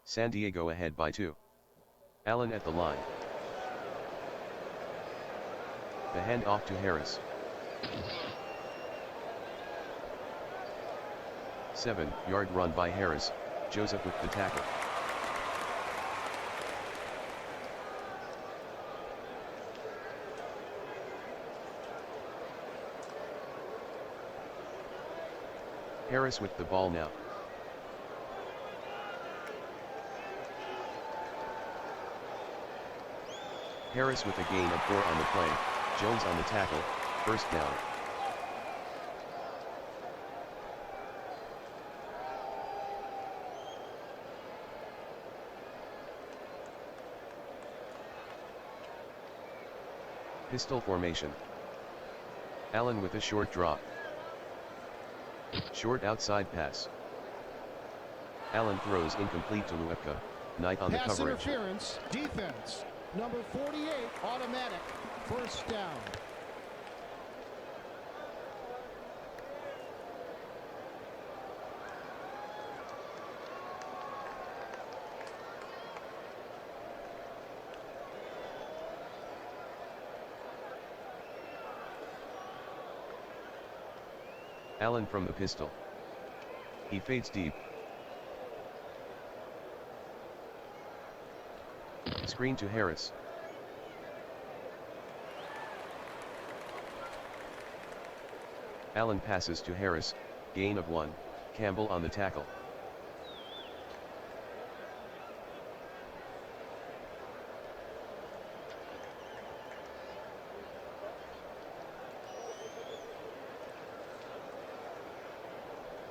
San Diego ahead by 2. Allen at the line. The handoff to Harris. 7-yard run by Harris, Joseph with the tackle. Harris with the ball now. Harris with a gain of 4 on the play, Jones on the tackle, first down. Pistol formation. Allen with a short drop. Short outside pass. Allen throws incomplete to Luepka. Knight on the
Pass
coverage.
interference. Defense. Number 48, automatic. First down.
Allen from the pistol. He fades deep. Screen to Harris. Allen passes to Harris, gain of 1, Campbell on the tackle.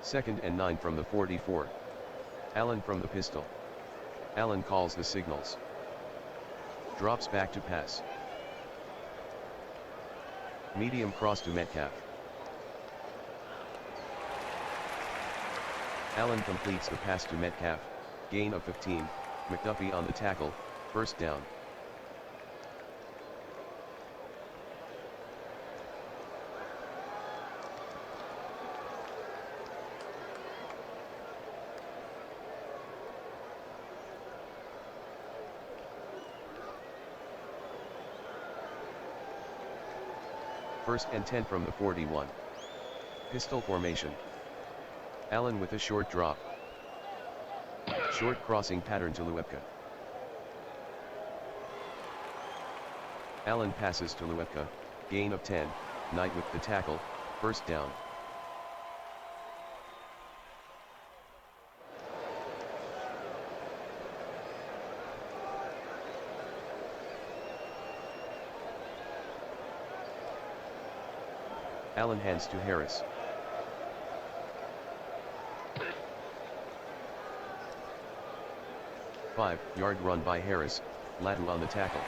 Second and 9 from the 44. Allen from the pistol. Allen calls the signals. Drops back to pass. Medium cross to Metcalf. Allen completes the pass to Metcalf, gain of 15, McDuffie on the tackle, first down. First and 10 from the 41. Pistol formation. Allen with a short drop. Short crossing pattern to Luepka. Allen passes to Luepka, gain of 10, Knight with the tackle, first down. Allen hands to Harris. Five-yard run by Harris, Latu on the tackle.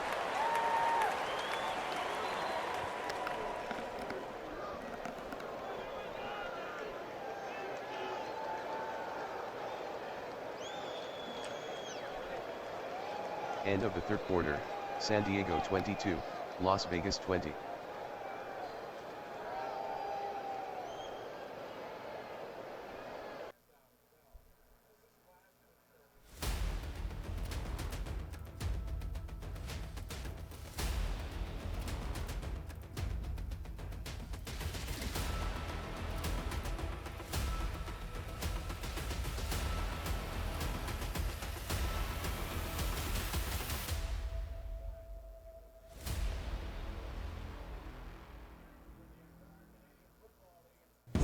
End of the third quarter, San Diego 22, Las Vegas 20.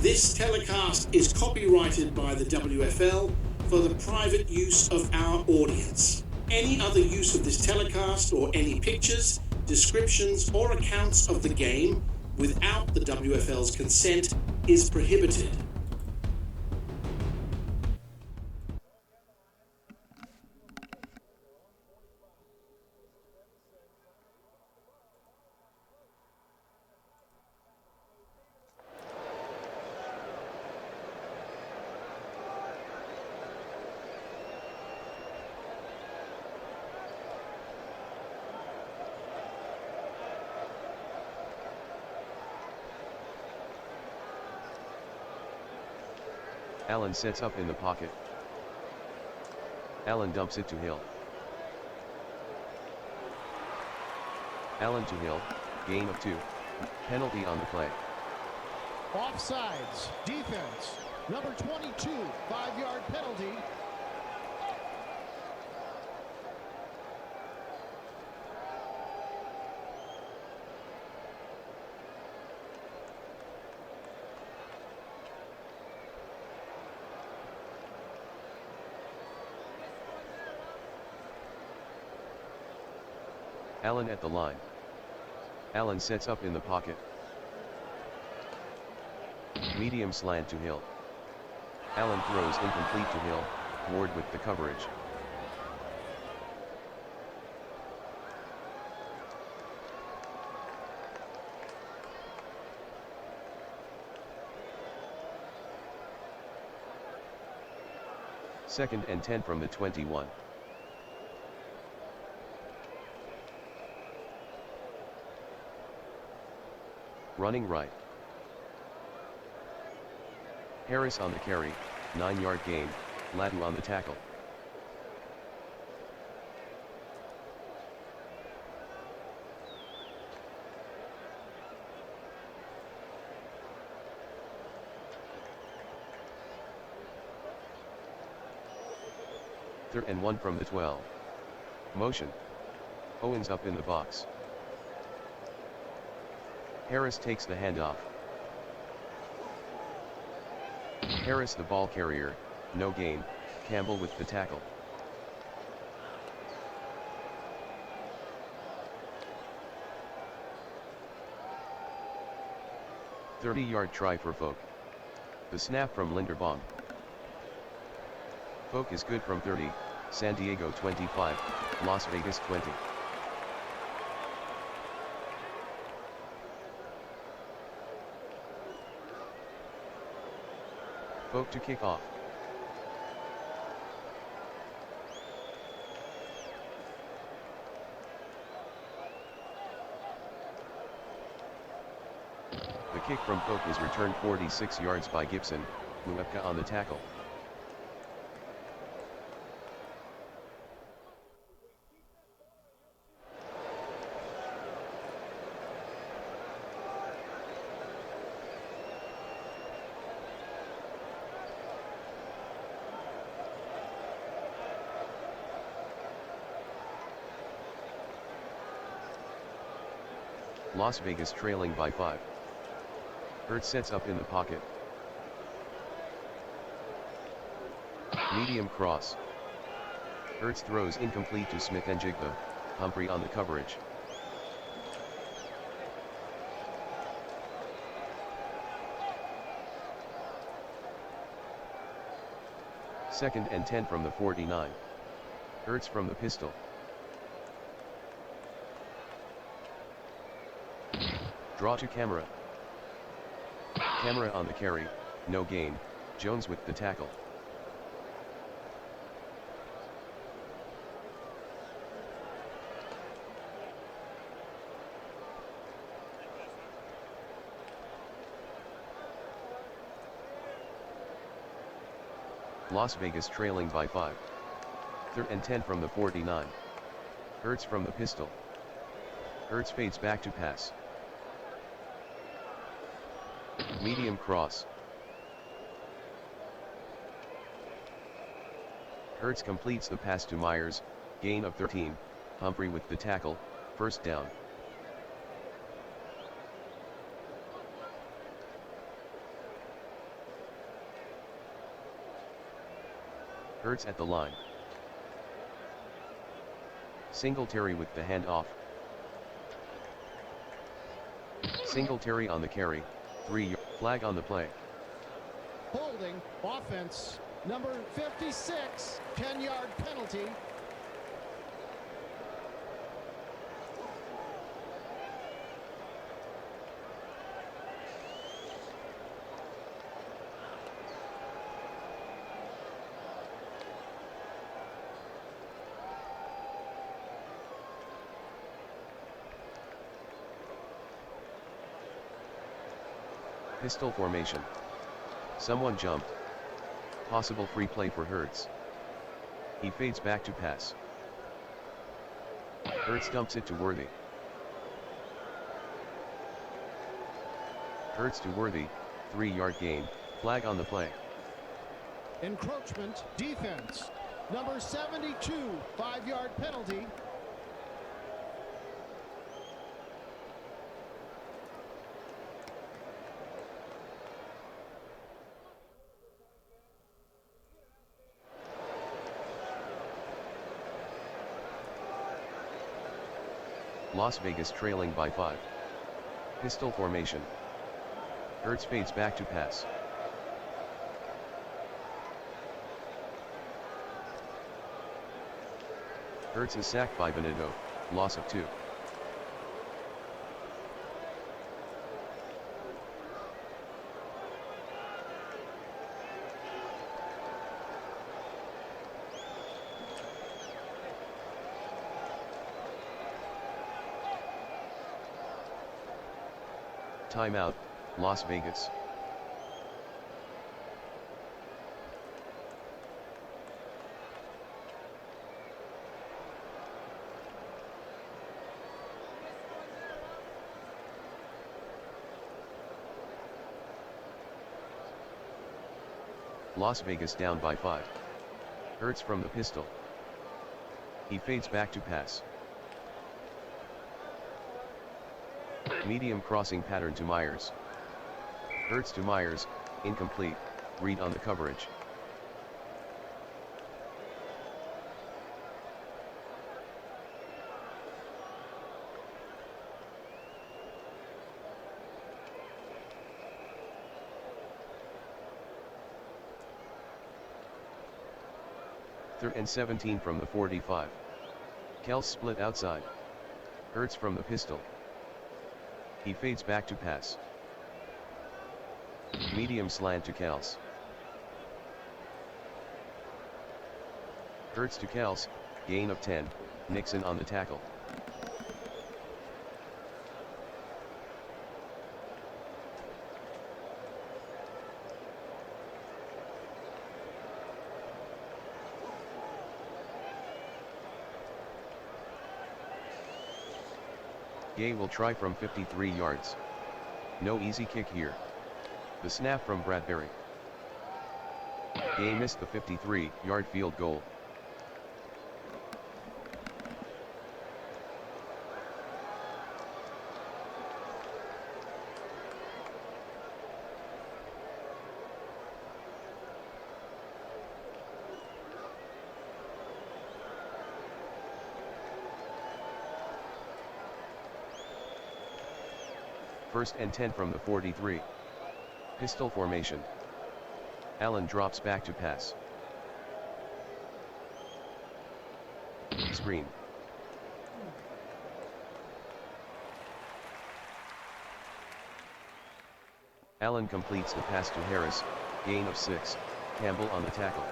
This telecast is copyrighted by the WFL for the private use of our audience. Any other use of this telecast or any pictures, descriptions or accounts of the game without the WFL's consent is prohibited.
Allen sets up in the pocket. Allen dumps it to Hill. Allen to Hill, gain of 2. Penalty on the play.
Offsides. Defense. Number 22, 5-yard penalty.
Allen at the line. Allen sets up in the pocket. Medium slant to Hill. Allen throws incomplete to Hill, Ward with the coverage. Second and 10 from the 21. Running right. Harris on the carry, 9-yard gain, Latu on the tackle. Third and 1 from the 12. Motion. Owens up in the box. Harris takes the handoff. Harris the ball carrier, no gain, Campbell with the tackle. "30-yard try for Folk. The snap from Linderbaum. Folk is good from 30, San Diego 25, Las Vegas 20. Folk to kick off. The kick from Folk is returned 46 yards by Gibson, Muepka on the tackle. Las Vegas trailing by 5. Hurts sets up in the pocket. Medium cross. Hurts throws incomplete to Smith and Jigba, Humphrey on the coverage. Second and 10 from the 49. Hurts from the pistol. Draw to Camera. Camera on the carry, no gain, Jones with the tackle. Las Vegas trailing by 5. Third and 10 from the 49. Hurts from the pistol. Hurts fades back to pass. Medium cross. Hurts completes the pass to Myers, gain of 13, Humphrey with the tackle, first down. Hurts at the line. Singletary with the handoff. Singletary on the carry, 3-yard flag on the play.
Holding, offense, number 56, 10-yard penalty.
Pistol formation. Someone jumped. Possible free play for Hurts. He fades back to pass. Hurts dumps it to Worthy. Hurts to Worthy, 3-yard gain, flag on the play.
Encroachment, defense, number 72, 5-yard penalty.
Las Vegas trailing by 5. Pistol formation. Hurts fades back to pass. Hurts is sacked by Benito, loss of 2. Timeout, Las Vegas. Las Vegas down by 5. Hurts from the pistol. He fades back to pass. Medium crossing pattern to Myers. Hurts to Myers, incomplete, read on the coverage. Third and 17 from the 45. Kels split outside. Hurts from the pistol. He fades back to pass. Medium slant to Kels. Hurts to Kels, gain of 10, Nixon on the tackle. Gay will try from 53 yards. No easy kick here. The snap from Bradbury. Gay missed the 53-yard field goal. First and 10 from the 43. Pistol formation. Allen drops back to pass. Screen. Allen completes the pass to Harris, gain of 6, Campbell on the tackle.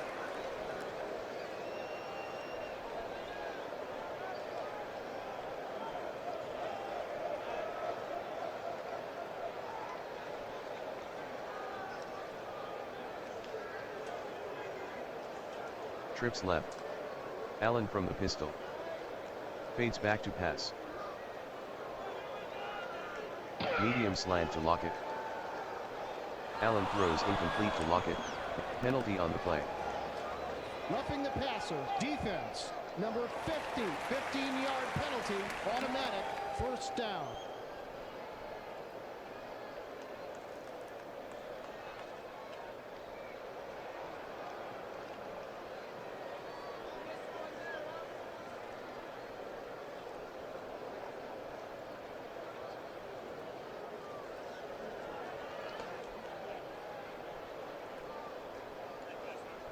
Trips left. Allen from the pistol. Fades back to pass. Medium slant to Lockett. Allen throws incomplete to Lockett. Penalty on the play.
Roughing the passer. Defense. Number 50. 15-yard penalty. Automatic. First down.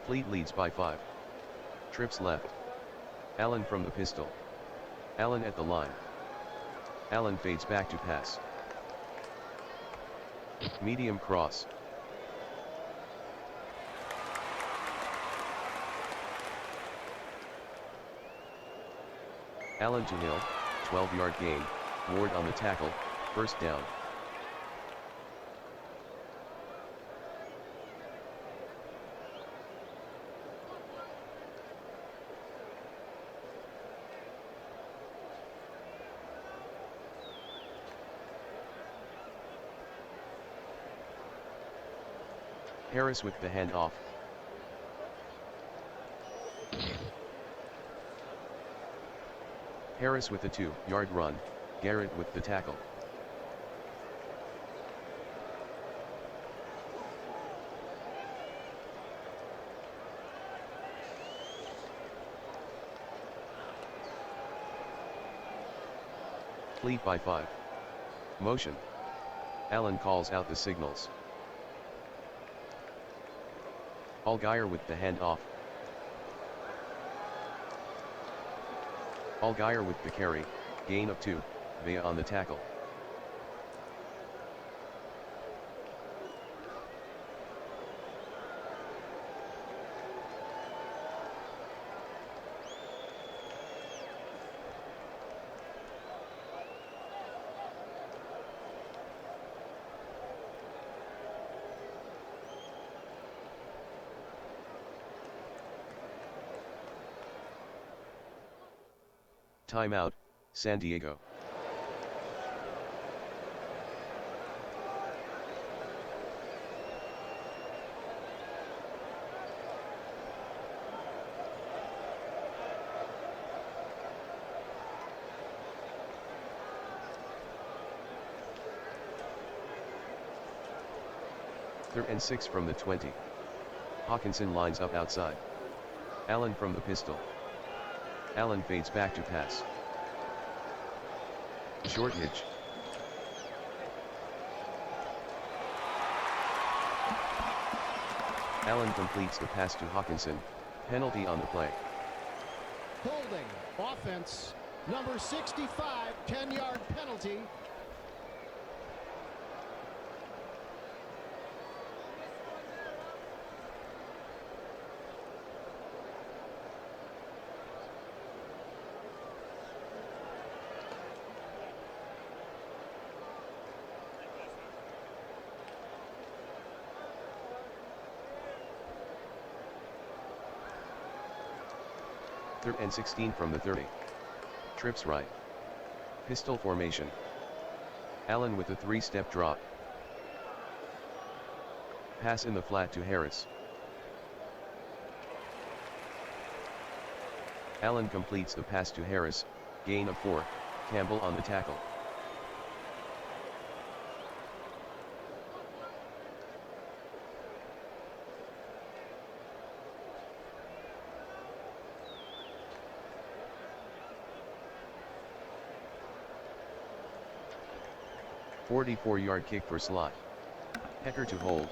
Fleet leads by 5. Trips left. Allen from the pistol. Allen at the line. Allen fades back to pass. Medium cross. Allen to Hill, 12-yard gain, Ward on the tackle, first down. Harris with the handoff. Harris with the 2-yard run, Garrett with the tackle. Fleet by 5. Motion. Allen calls out the signals. Allgaier with the handoff. Allgaier with the carry, gain of 2, Vea on the tackle. Timeout, San Diego. Third and 6 from the 20. Hawkinson lines up outside. Allen from the pistol. Allen fades back to pass. Short hitch. Allen completes the pass to Hawkinson. Penalty on the play.
Holding. Offense. Number 65, 10-yard penalty.
Third and 16 from the 30. Trips right. Pistol formation. Allen with a 3-step drop. Pass in the flat to Harris. Allen completes the pass to Harris, gain of 4, Campbell on the tackle. "44-yard kick for Sly. Hecker to hold.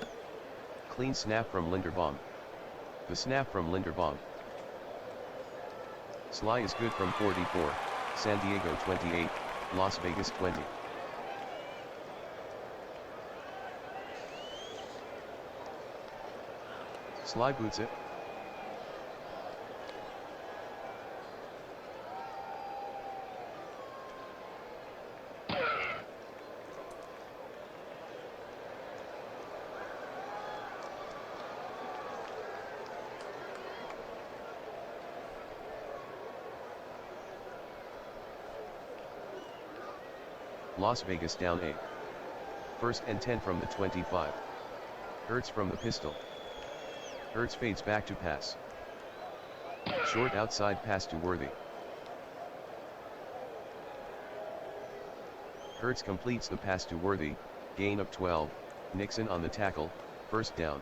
Clean snap from Linderbaum. The snap from Linderbaum. Sly is good from 44, San Diego 28, Las Vegas 20. Sly boots it. Las Vegas down 8. First and 10 from the 25. Hurts from the pistol. Hurts fades back to pass. Short outside pass to Worthy. Hurts completes the pass to Worthy, gain of 12, Nixon on the tackle, first down.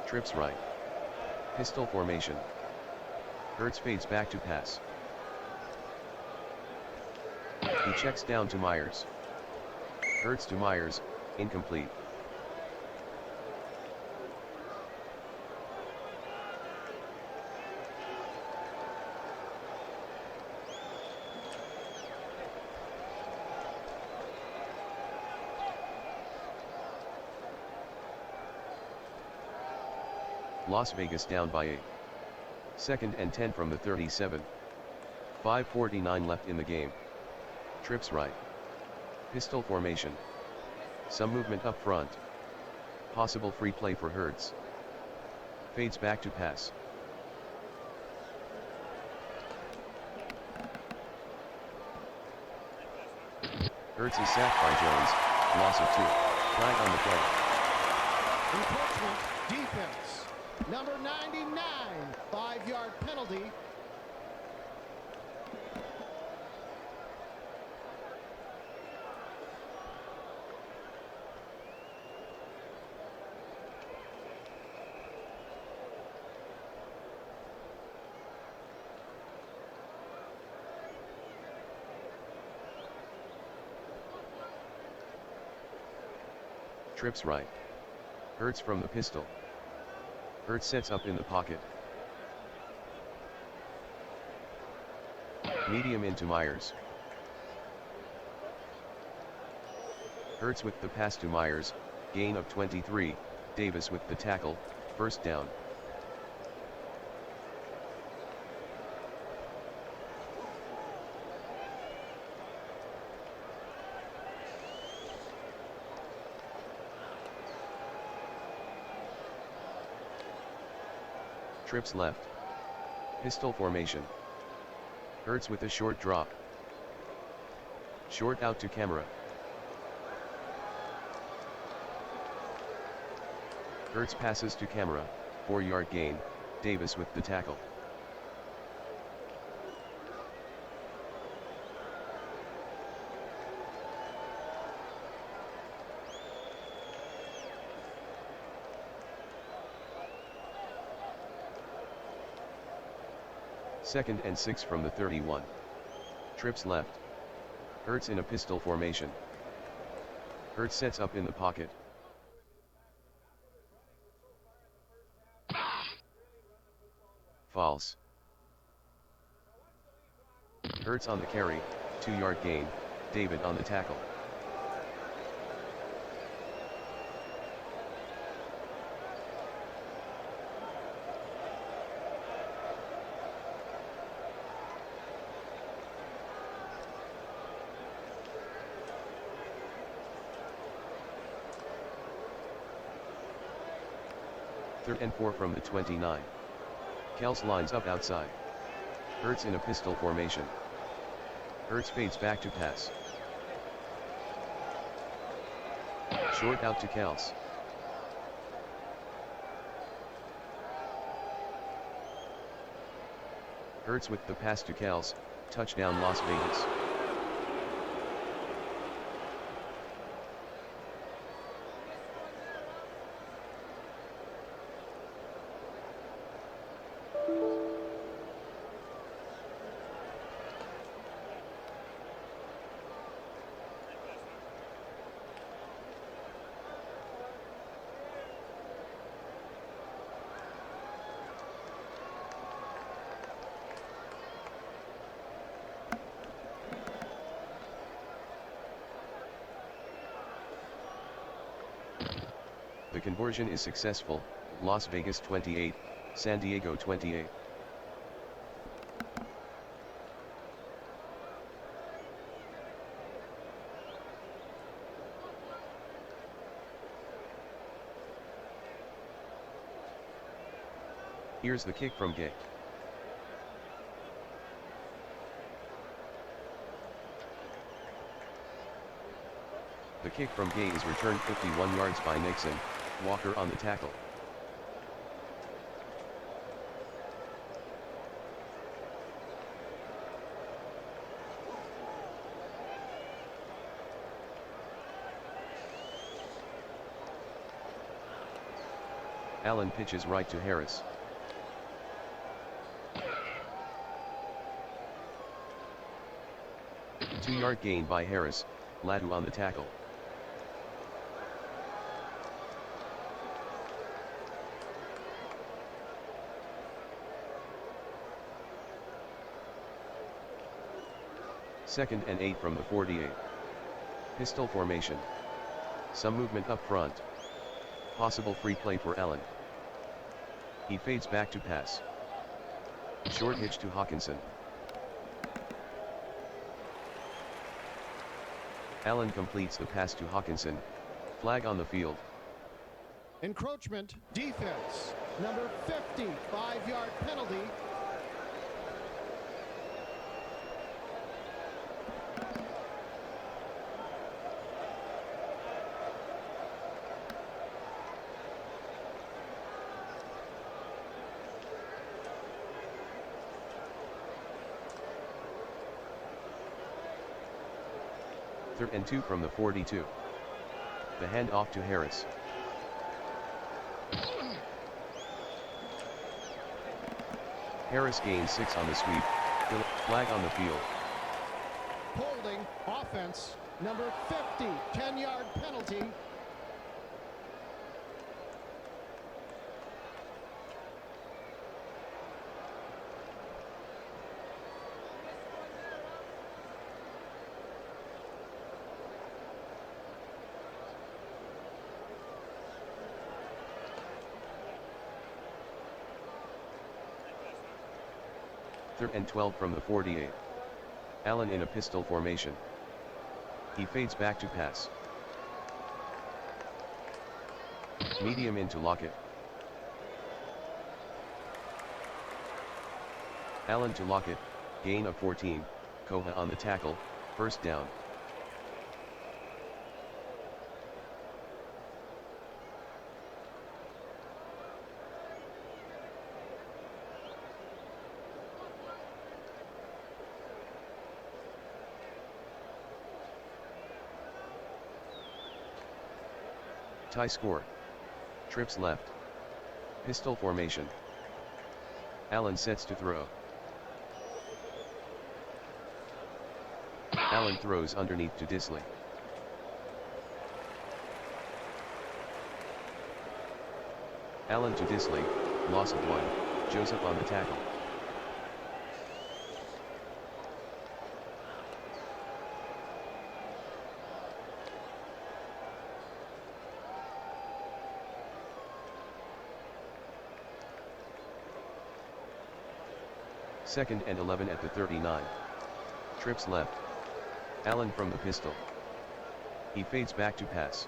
Trips right. Pistol formation. Hurts fades back to pass. He checks down to Myers. Hurts to Myers, incomplete. Las Vegas down by 8. Second and 10 from the 37. 5:49 left in the game. Trips right. Pistol formation. Some movement up front. Possible free play for Hurts. Fades back to pass. Hurts is sacked by Jones, loss of 2. Flag on the play.
Encroachment, defense. Number 99, 5-yard penalty.
Trips right. Hurts from the pistol. Hurts sets up in the pocket. Medium into Myers. Hurts with the pass to Myers, gain of 23, Davis with the tackle, first down. Trips left. Pistol formation. Hurts with a short drop. Short out to camera. Hurts passes to camera, 4-yard gain, Davis with the tackle. Second and 6 from the 31. Trips left. Hurts in a pistol formation. Hurts sets up in the pocket. False. Hurts on the carry, 2-yard gain, David on the tackle. Third and 4 from the 29. Kels lines up outside. Hurts in a pistol formation. Hurts fades back to pass. Short out to Kels. Hurts with the pass to Kels, touchdown Las Vegas. The conversion is successful, Las Vegas 28, San Diego 28. Here's the kick from Gay. The kick from Gay is returned 51 yards by Nixon, Walker on the tackle. Allen pitches right to Harris. Two-yard gain by Harris, Ladu on the tackle. Second and 8 from the 48. Pistol formation. Some movement up front. Possible free play for Allen. He fades back to pass. Short hitch to Hawkinson. Allen completes the pass to Hawkinson. Flag on the field.
Encroachment, defense. Number 50, 5-yard penalty.
Third and 2 from the 42. The hand off to Harris. Harris gains 6 on the sweep. Flag on the field.
Holding, offense. Number 50, 10-yard penalty.
Third and 12 from the 48. Allen in a pistol formation. He fades back to pass. Medium into Lockett. Allen to Lockett, gain of 14, Koha on the tackle, first down. Tie score. Trips left. Pistol formation. Allen sets to throw. Allen throws underneath to Disley. Allen to Disley, loss of 1, Joseph on the tackle. Second and 11 at the 39. Trips left. Allen from the pistol. He fades back to pass.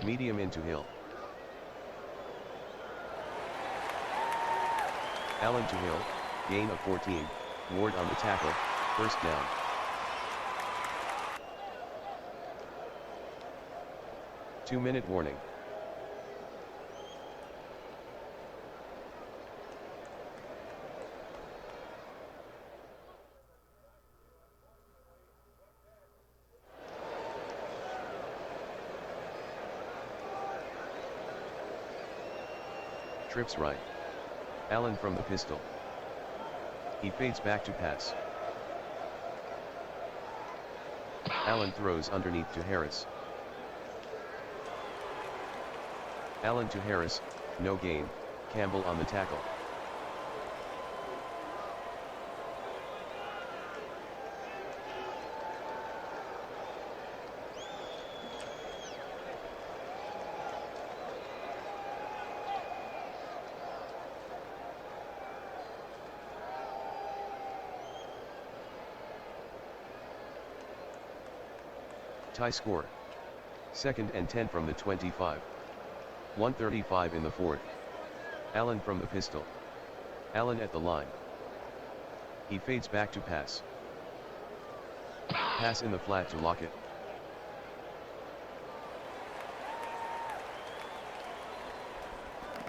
Medium into Hill. Allen to Hill, gain of 14, Ward on the tackle, first down. Two-minute warning. Trips right. Allen from the pistol. He fades back to pass. Allen throws underneath to Harris. Allen to Harris, no gain, Campbell on the tackle. Tie score. Second and 10 from the 25. 1:35 in the fourth. Allen from the pistol. Allen at the line. He fades back to pass. Pass in the flat to Lockett.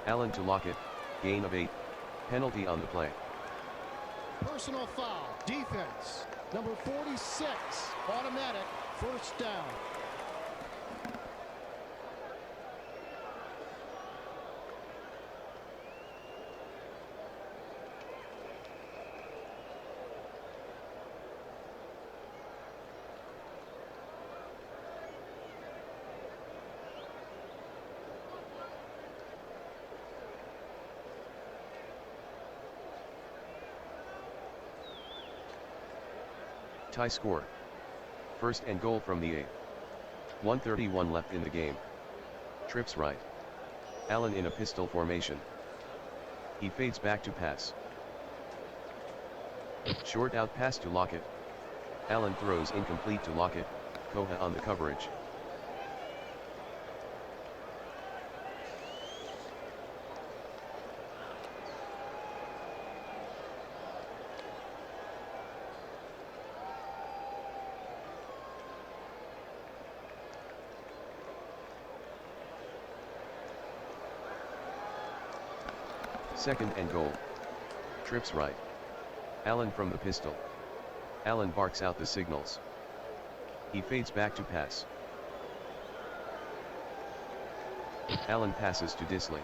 Allen to Lockett, gain of 8. Penalty on the play.
Personal foul. Defense. Number 46. Automatic. First down.
Tie score. First and goal from the 8. 1:31 left in the game. Trips right. Allen in a pistol formation. He fades back to pass. Short out pass to Lockett. Allen throws incomplete to Lockett, Koha on the coverage. Second and goal. Trips right. Allen from the pistol. Allen barks out the signals. He fades back to pass. Allen passes to Disley.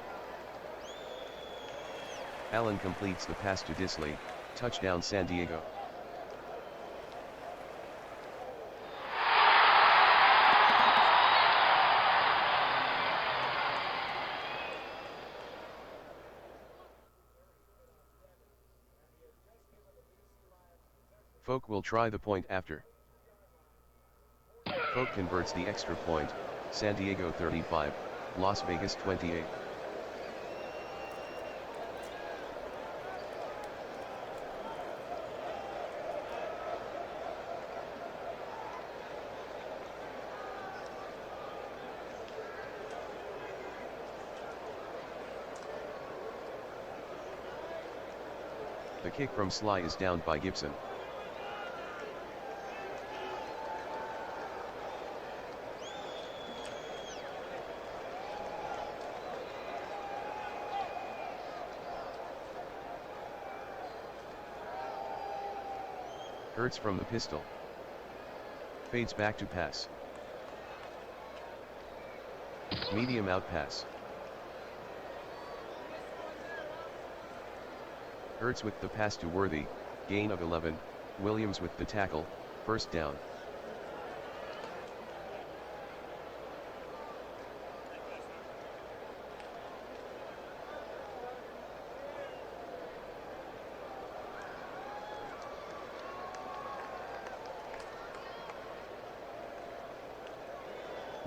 Allen completes the pass to Disley, touchdown San Diego. Folk will try the point after. Folk converts the extra point, San Diego 35, Las Vegas 28. The kick from Sly is downed by Gibson. Hurts from the pistol. Fades back to pass. Medium out pass. Hurts with the pass to Worthy, gain of 11, Williams with the tackle, first down.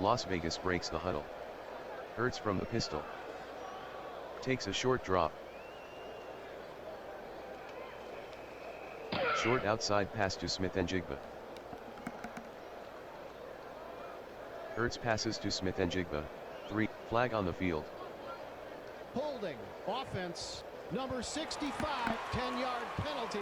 Las Vegas breaks the huddle. Hurts from the pistol. Takes a short drop. Short outside pass to Smith-Njigba. Hurts passes to Smith-Njigba. 3, flag on the field.
Holding, offense, number 65, 10-yard penalty.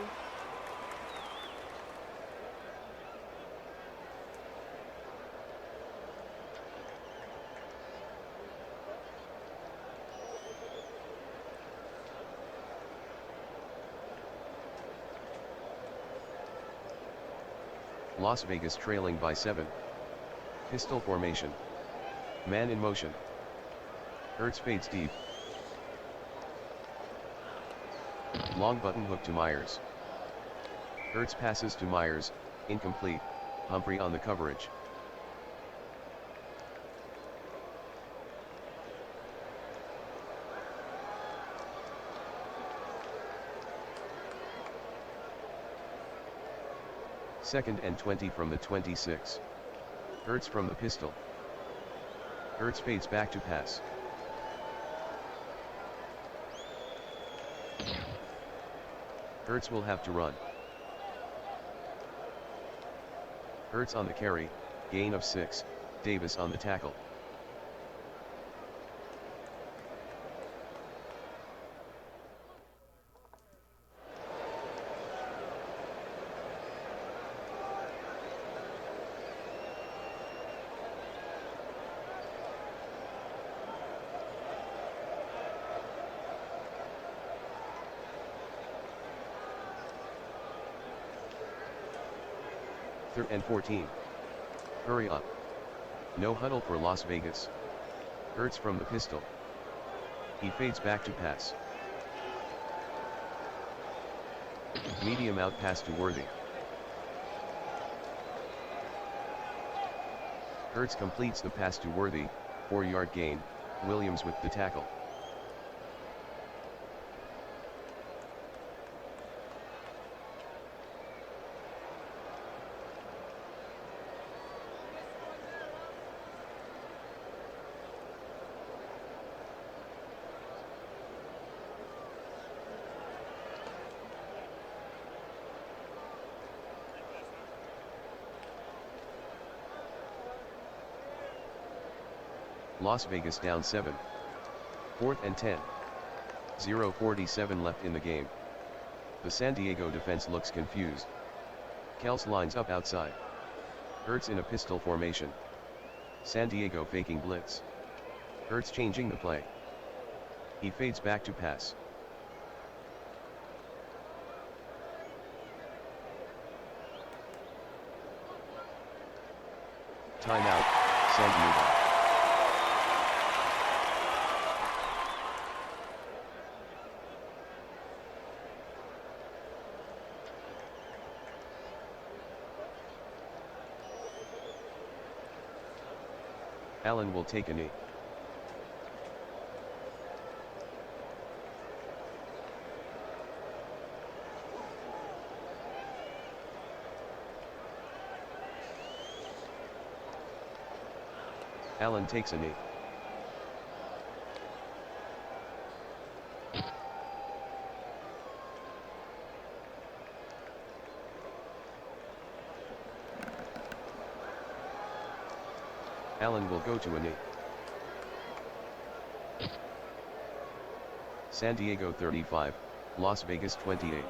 Las Vegas trailing by 7. Pistol formation. Man in motion. Hurts fades deep. Long button hook to Myers. Hurts passes to Myers, incomplete, Humphrey on the coverage. Second and 20 from the 26. Hurts from the pistol. Hurts fades back to pass. Hurts will have to run. Hurts on the carry, gain of 6, Davis on the tackle. Third and 14. Hurry up. No huddle for Las Vegas. Hurts from the pistol. He fades back to pass. Medium out pass to Worthy. Hurts completes the pass to Worthy, 4-yard gain, Williams with the tackle. Las Vegas down 7. 4th and 10. 0:47 left in the game. The San Diego defense looks confused. Kels lines up outside. Hurts in a pistol formation. San Diego faking blitz. Hurts changing the play. He fades back to pass. Timeout, San Diego. Allen will take a knee. Allen takes a knee. Allen will go to a knee. San Diego 35, Las Vegas 28.